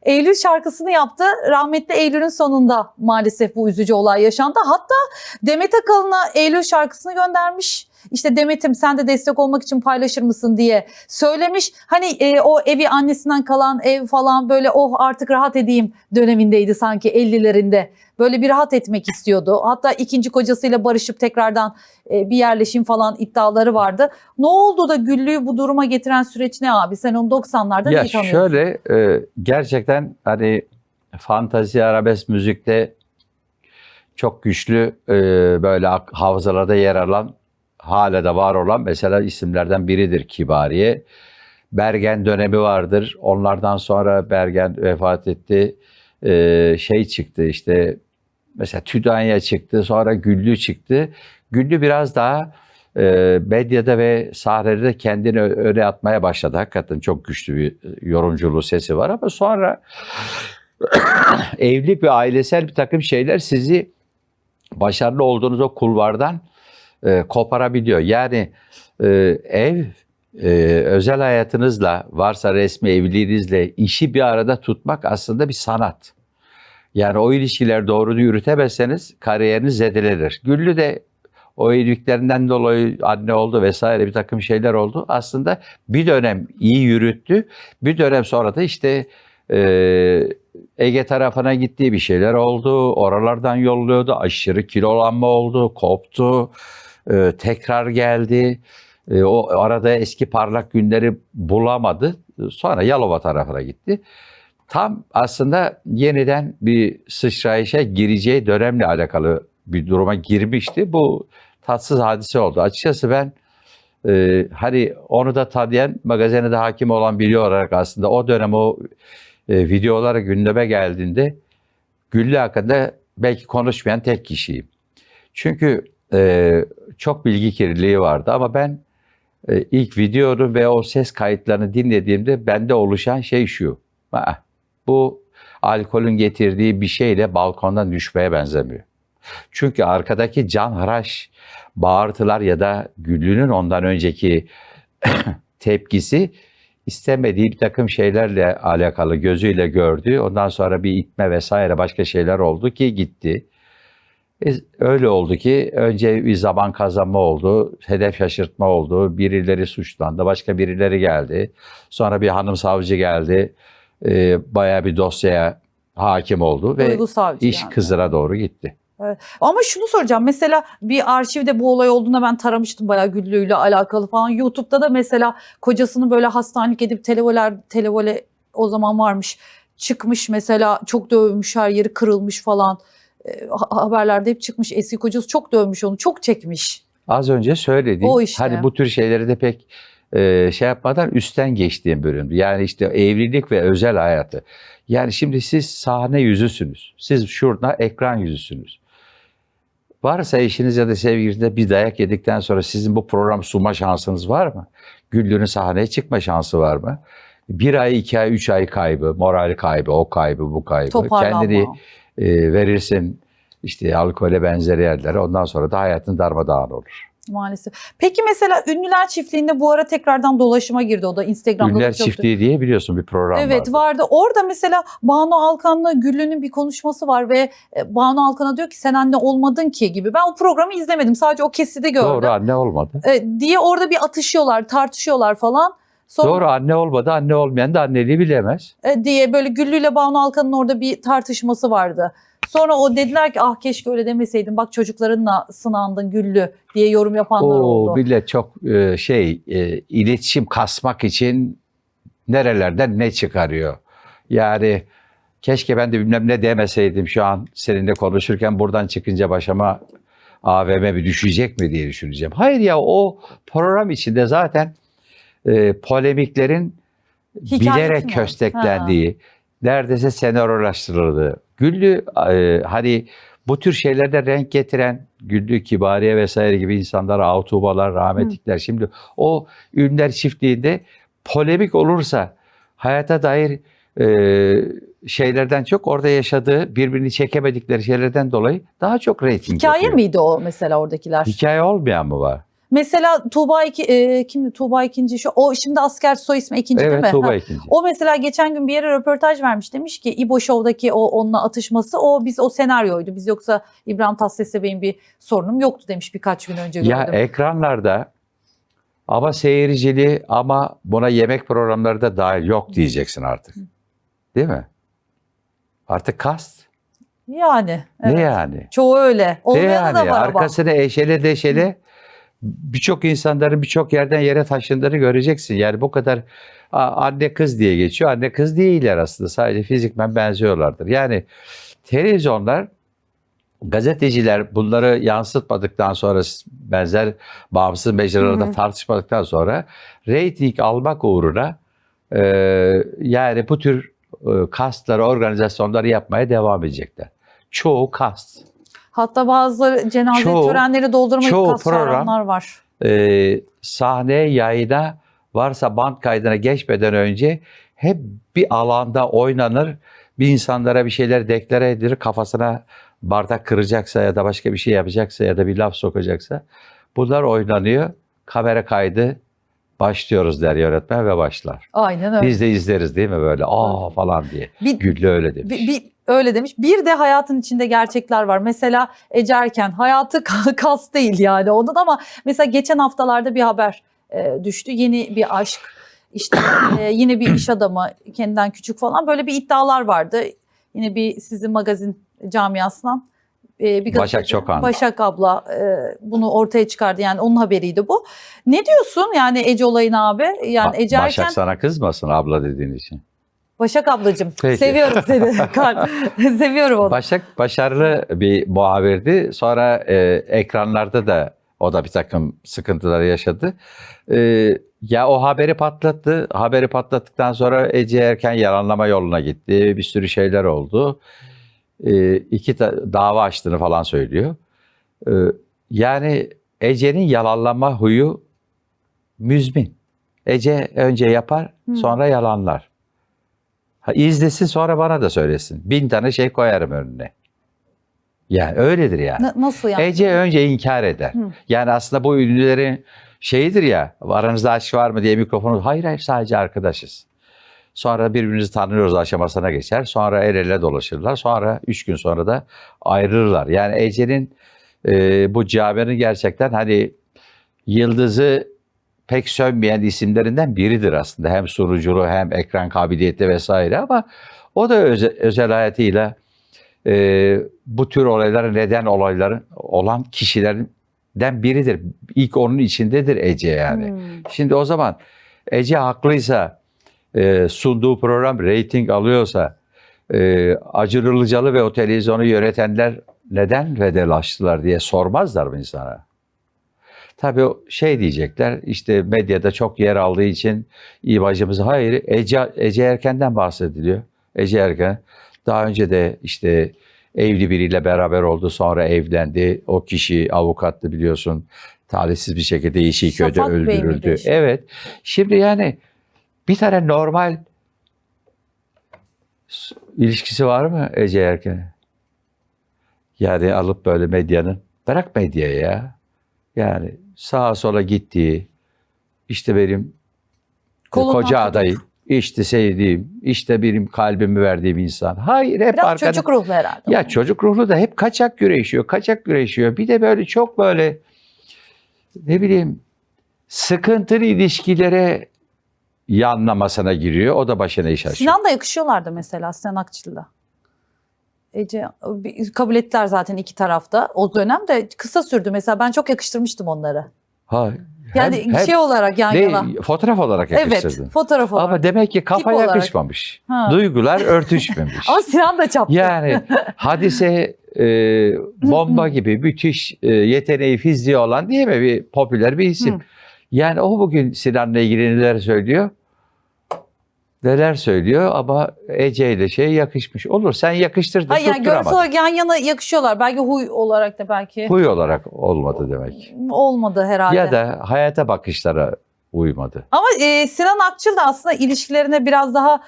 Eylül şarkısını yaptı. Rahmetli Eylül'ün sonunda maalesef bu üzücü olay yaşandı. Hatta Demet Akalın'a Eylül şarkısını göndermiş. İşte Demet'im sen de destek olmak için paylaşır mısın diye söylemiş. Hani o evi, annesinden kalan ev falan, böyle oh artık rahat edeyim dönemindeydi sanki 50'lerinde. Böyle bir rahat etmek istiyordu. Hatta ikinci kocasıyla barışıp tekrardan bir yerleşim falan iddiaları vardı. Ne oldu da Güllü'yü bu duruma getiren süreç ne abi? Sen onu 90'lardan Ya iyi tanıyorsun. şöyle gerçekten hani fantazi arabesk müzikte çok güçlü böyle hafızalarda yer alan, hala da var olan mesela isimlerden biridir Kibariye. Bergen dönemi vardır. Onlardan sonra Bergen vefat etti. Şey çıktı işte, mesela Tüdanya çıktı, sonra Güllü çıktı. Güllü biraz daha medyada ve sahnede kendini öne atmaya başladı. Hakikaten çok güçlü bir yorumculuğu, sesi var ama sonra evlilik ve ailesel bir takım şeyler sizi başarılı olduğunuz o kulvardan koparabiliyor. Yani ev, özel hayatınızla, varsa resmi evliliğinizle işi bir arada tutmak aslında bir sanat. Yani o ilişkiler doğru yürütemezseniz kariyeriniz zedelenir. Güllü de o evliliklerinden dolayı anne oldu vesaire, bir takım şeyler oldu. Aslında bir dönem iyi yürüttü. Bir dönem sonra da işte Ege tarafına gittiği bir şeyler oldu. Oralardan yolluyordu. Aşırı kilolanma oldu. Koptu. Tekrar geldi. O arada eski parlak günleri bulamadı. Sonra Yalova tarafına gitti. Tam aslında yeniden bir sıçrayışa gireceği dönemle alakalı bir duruma girmişti. Bu tatsız hadise oldu. Açıkçası ben hani onu da tanıyan, magazine de hakim olan biri olarak aslında o dönem o videolar gündeme geldiğinde Güllü hakkında belki konuşmayan tek kişiyim. Çünkü çok bilgi kirliliği vardı ama ben ilk videonu ve o ses kayıtlarını dinlediğimde bende oluşan şey şu: bu alkolün getirdiği bir şeyle balkondan düşmeye benzemiyor. Çünkü arkadaki canhıraş bağırtılar ya da Güllü'nün ondan önceki tepkisi istemediği bir takım şeylerle alakalı, gözüyle gördü. Ondan sonra bir itme vesaire başka şeyler oldu ki gitti. Öyle oldu ki önce bir zaman kazanma oldu, hedef şaşırtma oldu, birileri suçlandı, başka birileri geldi. Sonra bir hanım savcı geldi, bayağı bir dosyaya hakim oldu ve iş yani. kızına doğru gitti. Evet. Ama şunu soracağım, mesela bir arşivde bu olay olduğunda ben taramıştım bayağı Güllü'yle alakalı falan. YouTube'da da mesela kocasını böyle hastanelik edip televole o zaman varmış, çıkmış mesela, çok dövmüş, her yeri kırılmış falan. Haberlerde hep çıkmış, eski kocası çok dövmüş onu, çok çekmiş. Az önce söylediğim, O işte. hani bu tür şeyleri de pek şey yapmadan üstten geçtiğim bölümdü. Yani işte evlilik ve özel hayatı. Yani şimdi siz sahne yüzüsünüz. Siz şurada ekran yüzüsünüz. Varsa eşiniz ya da sevgilinizle bir dayak yedikten sonra sizin bu programı sunma şansınız var mı? Güllü'nün sahneye çıkma şansı var mı? 1 ay, 2 ay, 3 ay kaybı, moral kaybı, o kaybı, bu kaybı. Toparlanma. Kendini verirsin işte alkole benzeri yerlere, ondan sonra da hayatın darmadağın olur. Maalesef. Peki mesela Ünlüler Çiftliği'nde bu ara tekrardan dolaşıma girdi, o da Instagram'da. Ünlüler Çiftliği diye biliyorsun bir program vardı. Evet, vardı. Orada mesela Banu Alkan'la Güllü'nün bir konuşması var ve Banu Alkan'a diyor ki sen anne olmadın ki gibi. Ben o programı izlemedim, sadece o kesiti gördüm. Doğru, anne olmadı. Diye orada bir atışıyorlar, tartışıyorlar falan. Sonra, doğru, anne olmadı. Anne olmayan da anneliği bilemez. Diye böyle Güllü ile Banu Alkan'ın orada bir tartışması vardı. Sonra o dediler ki ah keşke öyle demeseydin, bak çocuklarınla sınandın Güllü diye yorum yapanlar oldu. Millet çok iletişim kasmak için nerelerden ne çıkarıyor. Yani keşke ben de bilmem ne demeseydim şu an seninle konuşurken, buradan çıkınca başıma AVM bir düşecek mi diye düşüneceğim. Hayır ya, o program içinde zaten polemiklerin Hikayesi bilerek mi? kösteklendiği, neredeyse senaryolaştırıldı. Güllü hani bu tür şeylerde renk getiren Güllü, Kibariye vesaire gibi insanlar, Avtuğbalar, rahmetlikler. Şimdi o ünlüler çiftliğinde polemik olursa hayata dair şeylerden çok orada yaşadığı, birbirini çekemedikleri şeylerden dolayı daha çok reyting Hikaye yapıyor. miydi o mesela oradakiler? Hikaye olmayan mı var? Mesela kimdi Tuğba ikinci o şimdi asker soy ismi ikinci değil mi? Evet, Tuğba Ha. ikinci. O mesela geçen gün bir yere röportaj vermiş, demiş ki İbo Show'daki onunla atışması o senaryoydu. Biz yoksa İbrahim Tatlıses Bey'in bir sorunum yoktu demiş, birkaç gün önce Ya gördüm. ekranlarda ama seyirciliği ama buna yemek programları da dahil yok diyeceksin artık. Değil mi? Artık kast. Yani. Evet. Ne yani? Çoğu öyle. Ne Olmayanı da yani? var ama. Arkasına eşele deşele birçok insanların birçok yerden yere taşındığını göreceksin. Yani bu kadar anne kız diye geçiyor. Anne kız değiller aslında. Sadece fizikmen benziyorlardır. Yani televizyonlar, gazeteciler bunları yansıtmadıktan sonra, benzer bağımsız mecralarda tartışmadıktan sonra reyting almak uğruna yani bu tür kastları, organizasyonları yapmaya devam edecekler. Çoğu kast. Hatta bazıları cenaze törenleri doldurmayıp çoğu kas çağıranlar var. Sahneye, yayına, varsa band kaydına geçmeden önce hep bir alanda oynanır. Bir insanlara bir şeyler deklare edilir. Kafasına bardak kıracaksa ya da başka bir şey yapacaksa ya da bir laf sokacaksa bunlar oynanıyor. Kamera kaydı, başlıyoruz der yönetmen ve başlar. Aynen öyle. Biz de izleriz değil mi böyle falan diye. Güllü öyle demiş. Öyle demiş. Bir de hayatın içinde gerçekler var. Mesela Ece Erken hayatı kas değil yani onun, ama mesela geçen haftalarda bir haber düştü. Yeni bir aşk, işte yine bir iş adamı, kendinden küçük falan, böyle bir iddialar vardı. Yine bir sizin magazin camiasından bir Başak Çokan. Başak abla bunu ortaya çıkardı, yani onun haberiydi bu. Ne diyorsun yani Ece olayına abi? Yani Ece Başak Erken... sana kızmasın abla dediğin için. Başak ablacığım, Peki. seviyorum seni. Seviyorum onu. Başak başarılı bir muhabirdi. Sonra ekranlarda da o da bir takım sıkıntılar yaşadı. Ya o haberi patlattı. Haberi patlattıktan sonra Ece Erken yalanlama yoluna gitti. Bir sürü şeyler oldu. Dava açtığını falan söylüyor. Yani Ece'nin yalanlama huyu müzmin. Ece önce yapar, sonra yalanlar. İzlesin, sonra bana da söylesin. 1000 tane şey koyarım önüne. Yani öyledir yani. Nasıl yani? Ece önce inkar eder. Yani aslında bu ünlülerin şeyidir ya, aranızda aşk var mı diye mikrofonu, hayır sadece arkadaşız. Sonra birbirimizi tanıyoruz aşamasına geçer. Sonra el ele dolaşırlar. Sonra 3 gün sonra da ayrılırlar. Yani Ece'nin bu camianın gerçekten hani yıldızı pek sönmeyen isimlerinden biridir aslında. Hem sunuculuğu hem ekran kabiliyeti vesaire, ama o da özel hayatıyla bu tür olaylara neden olan kişilerden biridir. İlk onun içindedir Ece yani. Şimdi o zaman Ece haklıysa, sunduğu program reyting alıyorsa, Acun Ilıcalı ve o televizyonu yönetenler neden vedalaştılar diye sormazlar mı insana? Tabii şey diyecekler, işte medyada çok yer aldığı için imajımız, hayır, Ece Erken'den bahsediliyor. Ece Erken daha önce de işte evli biriyle beraber oldu, sonra evlendi. O kişi avukattı biliyorsun. Talihsiz bir şekilde Yeşilköy'de Şafak Bey öldürüldü. miydi? Evet. Şimdi yani bir tane normal ilişkisi var mı Ece Erken'e? Yani alıp böyle medyanın, bırak medyayı ya. Yani sağa sola gittiği, işte benim Kolundan koca tutup. adayım, işte sevdiğim, işte benim kalbimi verdiğim insan. Hayır, hep Biraz arkada. çocuk ruhlu herhalde. Ya çocuk ruhlu da hep kaçak güreşiyor. Bir de böyle çok böyle ne bileyim sıkıntılı ilişkilere yanlamasına giriyor. O da başına iş açıyor. Sinan da yakışıyorlardı mesela, Sinan Akçıl'la. Ece kabul ettiler zaten iki tarafta. O dönem de kısa sürdü mesela, ben çok yakıştırmıştım onları. Ha, Yani hem şey olarak yan yana. fotoğraf olarak yakıştırdın. Evet, fotoğraf olarak. Ama demek ki kafa olarak. yakışmamış. Ha. Duygular örtüşmemiş. Ama Sinan da çaptı. Yani Hadise bomba gibi müthiş yeteneği, fiziği olan değil mi? Bir popüler bir isim. Yani o bugün Sinan'la ilgili neler söylüyor? neler söylüyor ama Ece ile şey yakışmış. Olur, sen yakıştırdın, Hayır yani görsel tutturamadın. olarak yan yana yakışıyorlar. Belki huy olarak da belki Huy olarak olmadı demek. olmadı herhalde. Ya da hayata bakışlara uymadı. Ama Sinan Akçıl da aslında ilişkilerine biraz daha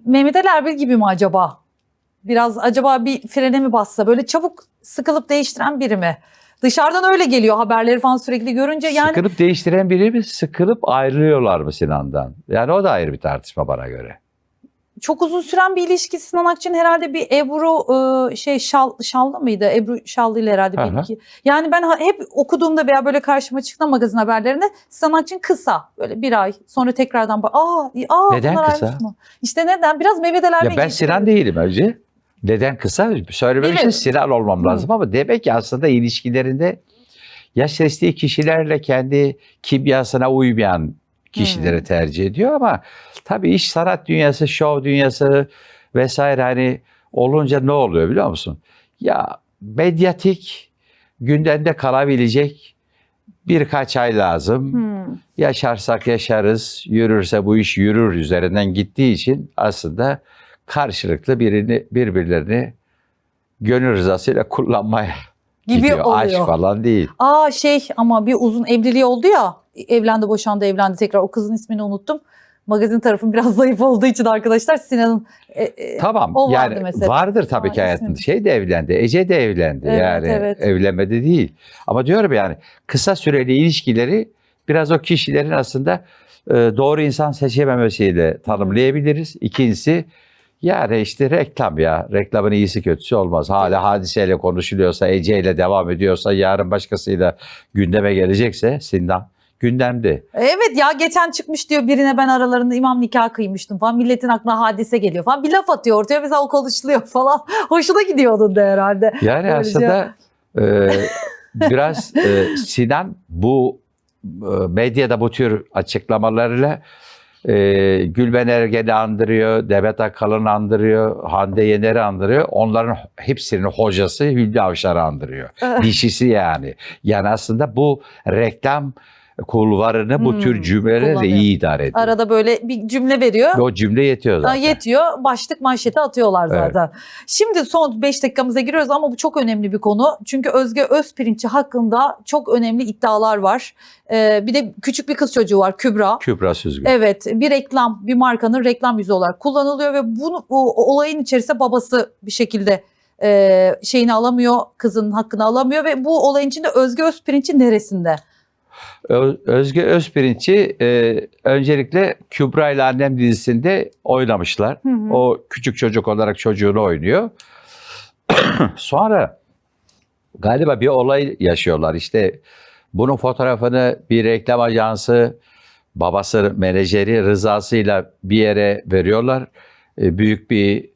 Mehmet Ali Erbil gibi mi acaba? Biraz acaba bir frene mi bassa? Böyle çabuk sıkılıp değiştiren biri mi? Dışarıdan öyle geliyor, haberleri falan sürekli görünce. Yani Sıkılıp değiştiren biri mi? Sıkılıp ayrılıyorlar mı Sinan'dan? Yani o da ayrı bir tartışma bana göre. çok uzun süren bir ilişki Sinan Akçıl'ın herhalde bir Ebru Şallı mıydı? Ebru Şallı ile herhalde Aha. bir iki. Yani ben hep okuduğumda veya böyle karşıma çıktığında magazin haberlerinde Sinan Akçıl kısa. Böyle bir ay sonra tekrardan Neden bunlar kısa? ayrılmış mı? İşte neden? Biraz Mehmet Ali Erbil Ya ben gibi. Sinan değilim önce. Neden kısa? Söylemem için Bilirim. Sinan olmam lazım ama demek ki aslında ilişkilerinde yaş seçtiği kişilerle kendi kimyasına uymayan kişileri tercih ediyor ama tabii iş sanat dünyası, şov dünyası vesaire hani olunca ne oluyor biliyor musun? Ya medyatik, gündemde kalabilecek birkaç ay lazım. Yaşarsak yaşarız, yürürse bu iş yürür üzerinden gittiği için aslında karşılıklı birbirlerini gönül rızasıyla kullanmaya Gibi gidiyor. oluyor. Aşk falan değil. Ama bir uzun evliliği oldu ya. Evlendi, boşandı, evlendi tekrar. O kızın ismini unuttum. Magazin tarafım biraz zayıf olduğu için arkadaşlar Sinan'ın Tamam o vardı yani mesela. vardır tabii ki hayatında. Şey de evlendi, Ece de evlendi Evet, yani evet. evlenmedi değil. Ama diyorum yani kısa süreli ilişkileri biraz o kişilerin aslında doğru insan seçememesiyle tanımlayabiliriz. İkincisi yani işte reklam ya. Reklamın iyisi kötüsü olmaz. Hala Hadiseyle konuşuluyorsa, Ece ile devam ediyorsa, yarın başkasıyla gündeme gelecekse Sindan gündemde. Evet ya, geçen çıkmış diyor birine, ben aralarında imam nikahı kıymıştım falan. Milletin aklına Hadise geliyor falan. Bir laf atıyor ortaya, mesela o konuşuluyor falan. Hoşuna gidiyor onun da herhalde. Yani Böylece- aslında biraz Sinan bu medyada bu tür açıklamalarıyla Gülben Ergen'i andırıyor, Demet Akalın'ı andırıyor, Hande Yener'i andırıyor. Onların hepsinin hocası Hülya Avşar'ı andırıyor. Dişisi yani. Yani aslında bu reklam kulvarını bu tür cümlelerle kullanıyor. iyi idare ediyor. Arada böyle bir cümle veriyor. Ve o cümle yetiyor zaten. Yetiyor. Başlık manşeti atıyorlar zaten. Şimdi son 5 dakikamıza giriyoruz ama bu çok önemli bir konu. Çünkü Özge Özpirinççi hakkında çok önemli iddialar var. Bir de küçük bir kız çocuğu var, Kübra. Kübra Süzgün. Evet, bir markanın reklam yüzü olarak kullanılıyor ve bu olayın içerisinde babası bir şekilde şeyini alamıyor, kızının hakkını alamıyor ve bu olayın içinde Özge Özpirinççi neresinde? Özge Özpirinççi öncelikle Kübra ile Annem dizisinde oynamışlar. O küçük çocuk olarak çocuğunu oynuyor. Sonra galiba bir olay yaşıyorlar. İşte bunun fotoğrafını bir reklam ajansı babası menajeri rızasıyla bir yere veriyorlar. Büyük bir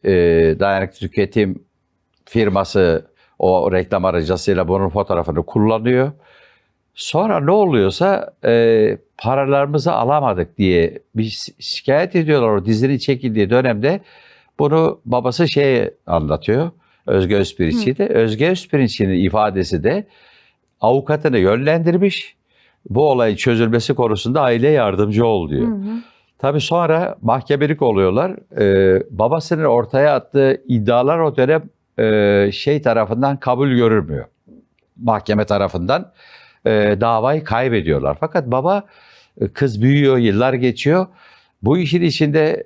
dayanıklı tüketim firması o reklam aracısıyla bunun fotoğrafını kullanıyor. Sonra ne oluyorsa paralarımızı alamadık diye bir şikayet ediyorlar o dizinin çekildiği dönemde. Bunu babası anlatıyor. Özge Özpirinççi de. Özge Özpirinççi'nin ifadesi de avukatını yönlendirmiş. Bu olayın çözülmesi konusunda aile yardımcı ol diyor. Tabii sonra mahkemelik oluyorlar. Babasının ortaya attığı iddialar o dönem tarafından kabul görülmüyor. Mahkeme tarafından davayı kaybediyorlar. Fakat baba, kız büyüyor, yıllar geçiyor. Bu işin içinde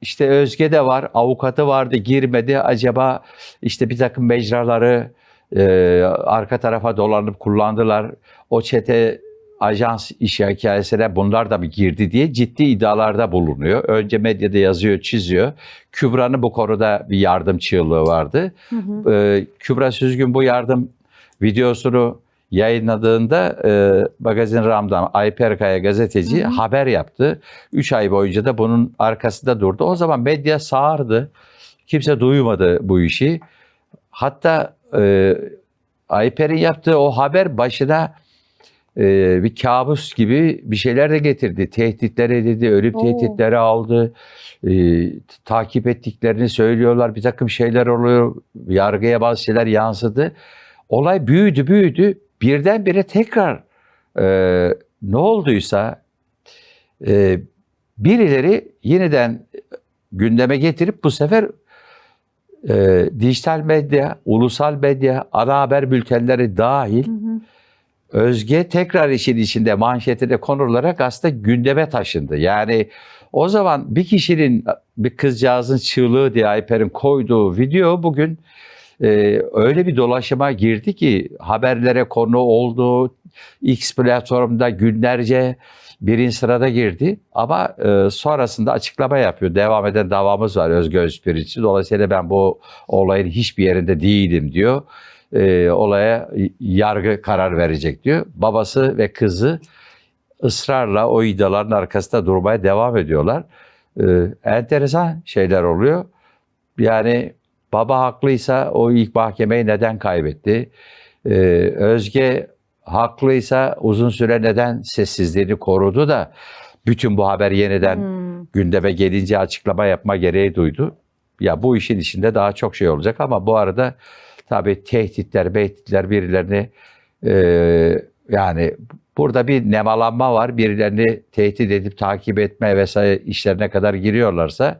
işte Özge de var, avukatı vardı, girmedi. Acaba işte bir takım mecraları arka tarafa dolanıp kullandılar. O çete ajans işi hikayesine bunlar da bir girdi diye ciddi iddialarda bulunuyor. Önce medyada yazıyor, çiziyor. Kübra'nın bu konuda bir yardım çığlığı vardı. Kübra Süzgün bu yardım videosunu yayınladığında Magazin Ram'dan Ayper Kaya gazeteci haber yaptı. 3 ay boyunca da bunun arkasında durdu. O zaman medya sağırdı. Kimse duymadı bu işi. Hatta Ayper'in yaptığı o haber başına bir kabus gibi bir şeyler de getirdi. Tehditler edildi, ölüm tehditleri aldı. Takip ettiklerini söylüyorlar. Bir takım şeyler oluyor. Yargıya bazı şeyler yansıdı. Olay büyüdü. Birdenbire tekrar ne olduysa birileri yeniden gündeme getirip bu sefer dijital medya, ulusal medya, ana haber bültenleri dahil Özge tekrar işin içinde manşetine konularak aslında gündeme taşındı. Yani o zaman bir kişinin, bir kızcağızın çığlığı diye Ayper'in koyduğu video bugün öyle bir dolaşıma girdi ki haberlere konu oldu. X platformda günlerce birinci sırada girdi ama sonrasında açıklama yapıyor. Devam eden davamız var Özge Özpirinç'in. Dolayısıyla ben bu olayın hiçbir yerinde değilim diyor. Olaya yargı karar verecek diyor. Babası ve kızı ısrarla o iddiaların arkasında durmaya devam ediyorlar. Enteresan şeyler oluyor. Yani baba haklıysa o ilk mahkemeyi neden kaybetti? Özge haklıysa uzun süre neden sessizliğini korudu da bütün bu haber yeniden gündeme gelince açıklama yapma gereği duydu. Ya bu işin içinde daha çok şey olacak ama bu arada tabii tehditler birilerini yani burada bir nemalanma var. Birilerini tehdit edip takip etme vesaire işlerine kadar giriyorlarsa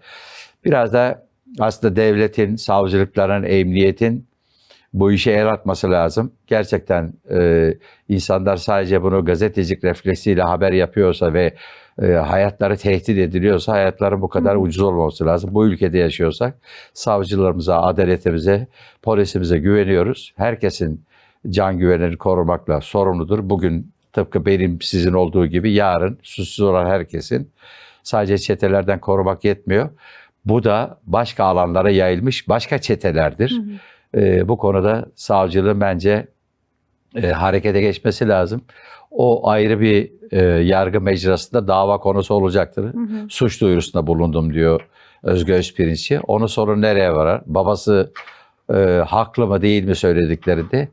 biraz da aslında devletin, savcılıkların, emniyetin bu işe el atması lazım. Gerçekten insanlar sadece bunu gazetecilik refleksiyle haber yapıyorsa ve hayatları tehdit ediliyorsa hayatların bu kadar ucuz olmaması lazım. Bu ülkede yaşıyorsak savcılarımıza, adaletimize, polisimize güveniyoruz. Herkesin can güvenini korumakla sorumludur. Bugün tıpkı benim sizin olduğu gibi yarın suçsuz olan herkesin sadece çetelerden korumak yetmiyor. Bu da başka alanlara yayılmış başka çetelerdir. Bu konuda savcılığın bence harekete geçmesi lazım. O ayrı bir yargı mecrasında dava konusu olacaktır. Suç duyurusunda bulundum diyor Özge Özpirinç'i. Onun sonu nereye varar? Babası haklı mı değil mi söylediklerinde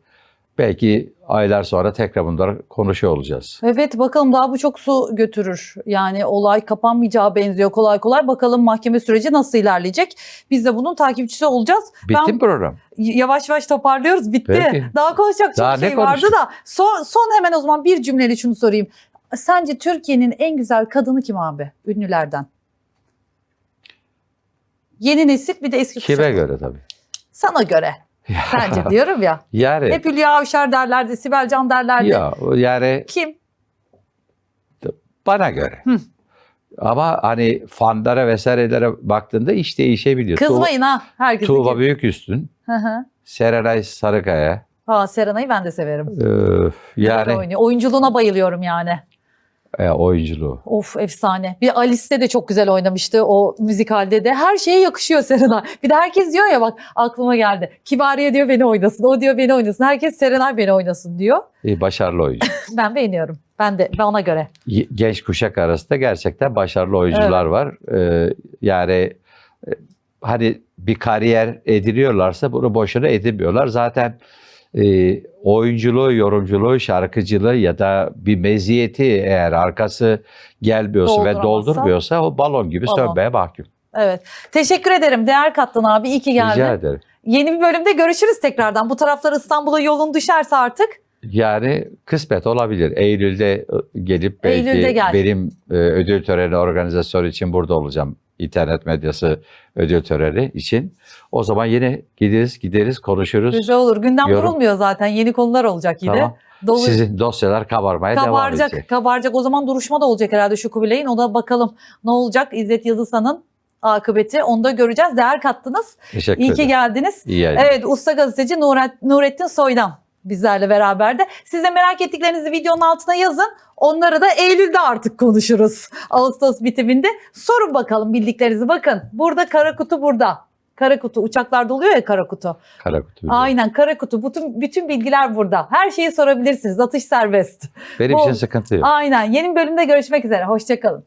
belki aylar sonra tekrar bunları konuşuyor olacağız. Evet, bakalım daha bu çok su götürür. Yani olay kapanmayacağı benziyor kolay kolay. Bakalım mahkeme süreci nasıl ilerleyecek? Biz de bunun takipçisi olacağız. Bitti mi program? Yavaş yavaş toparlıyoruz. Bitti. Peki. Daha konuşacak Daha çok ne şey vardı konuştuk? da. Son hemen o zaman bir cümleyle şunu sorayım. Sence Türkiye'nin en güzel kadını kim abi? Ünlülerden. Yeni nesil bir de eski kuşak. Kime göre tabii. Sana göre. Sence diyorum ya. Yani Hep Hülya Avşar derlerdi, Sibel Can derlerdi. ya yani Kim? bana göre. Ama hani fanlara vesairelere baktığında iş değişebiliyor. Kızmayın ha. Herkesin Tuğba gibi. Büyüküstün, Hı hı. Serenay Sarıkaya. Serenay'ı ben de severim. Yani Oynuyor. Oyunculuğuna bayılıyorum yani. oyunculuğu. Of, efsane. Bir Alice'de de çok güzel oynamıştı o müzikalde de. Her şeye yakışıyor Serenay. Bir de herkes diyor ya, bak aklıma geldi. Kibariye diyor beni oynasın. O diyor beni oynasın. Herkes Serenay beni oynasın diyor. Başarılı oyuncu. Ben beğeniyorum. Ben de bana göre. Genç kuşak arasında gerçekten başarılı oyuncular var. Yani hani bir kariyer ediniyorlarsa bunu boşuna edinmiyorlar. Zaten oyunculuğu, yorumculuğu, şarkıcılığı ya da bir meziyeti eğer arkası gelmiyorsa ve Dolduramazsa- doldurmuyorsa o balon gibi Balon. sönmeye mahkum. Evet. Teşekkür ederim. Değer kattın abi. İyi ki geldin. Rica ederim. Yeni bir bölümde görüşürüz tekrardan. Bu taraflar İstanbul'a yolun düşerse artık. Yani kısmet olabilir. Eylül'de gelip belki Eylül'de gel. benim ödül töreni organizasyonu için burada olacağım. İnternet medyası ödül töreni için. O zaman yine gideriz konuşuruz. Güzel olur. Gündem Yorum. durulmuyor zaten. Yeni konular olacak yine. Tamam. Dolu. Sizin dosyalar kabarmaya devam edecek. Kabaracak. O zaman duruşma da olacak herhalde şu Kubilay'ın. O da bakalım ne olacak. İzzet Yıldızhan'ın akıbeti. Onu da göreceğiz. Değer kattınız. Teşekkür İyi ki ederim. geldiniz. İyi yayınlar. Evet, usta gazeteci Nurettin Soydan bizlerle beraberdi. Siz de merak ettiklerinizi videonun altına yazın. Onları da Eylül'de artık konuşuruz. Ağustos bitiminde. Sorun bakalım bildiklerinizi. Bakın burada kara kutu burada. Kara kutu, uçaklarda oluyor ya kara kutu. Kara kutu. Aynen, kara kutu. Bütün bilgiler burada. Her şeyi sorabilirsiniz. Atış serbest. Benim Bu- için sıkıntı yok. Aynen. Yeni bir bölümde görüşmek üzere. Hoşça kalın.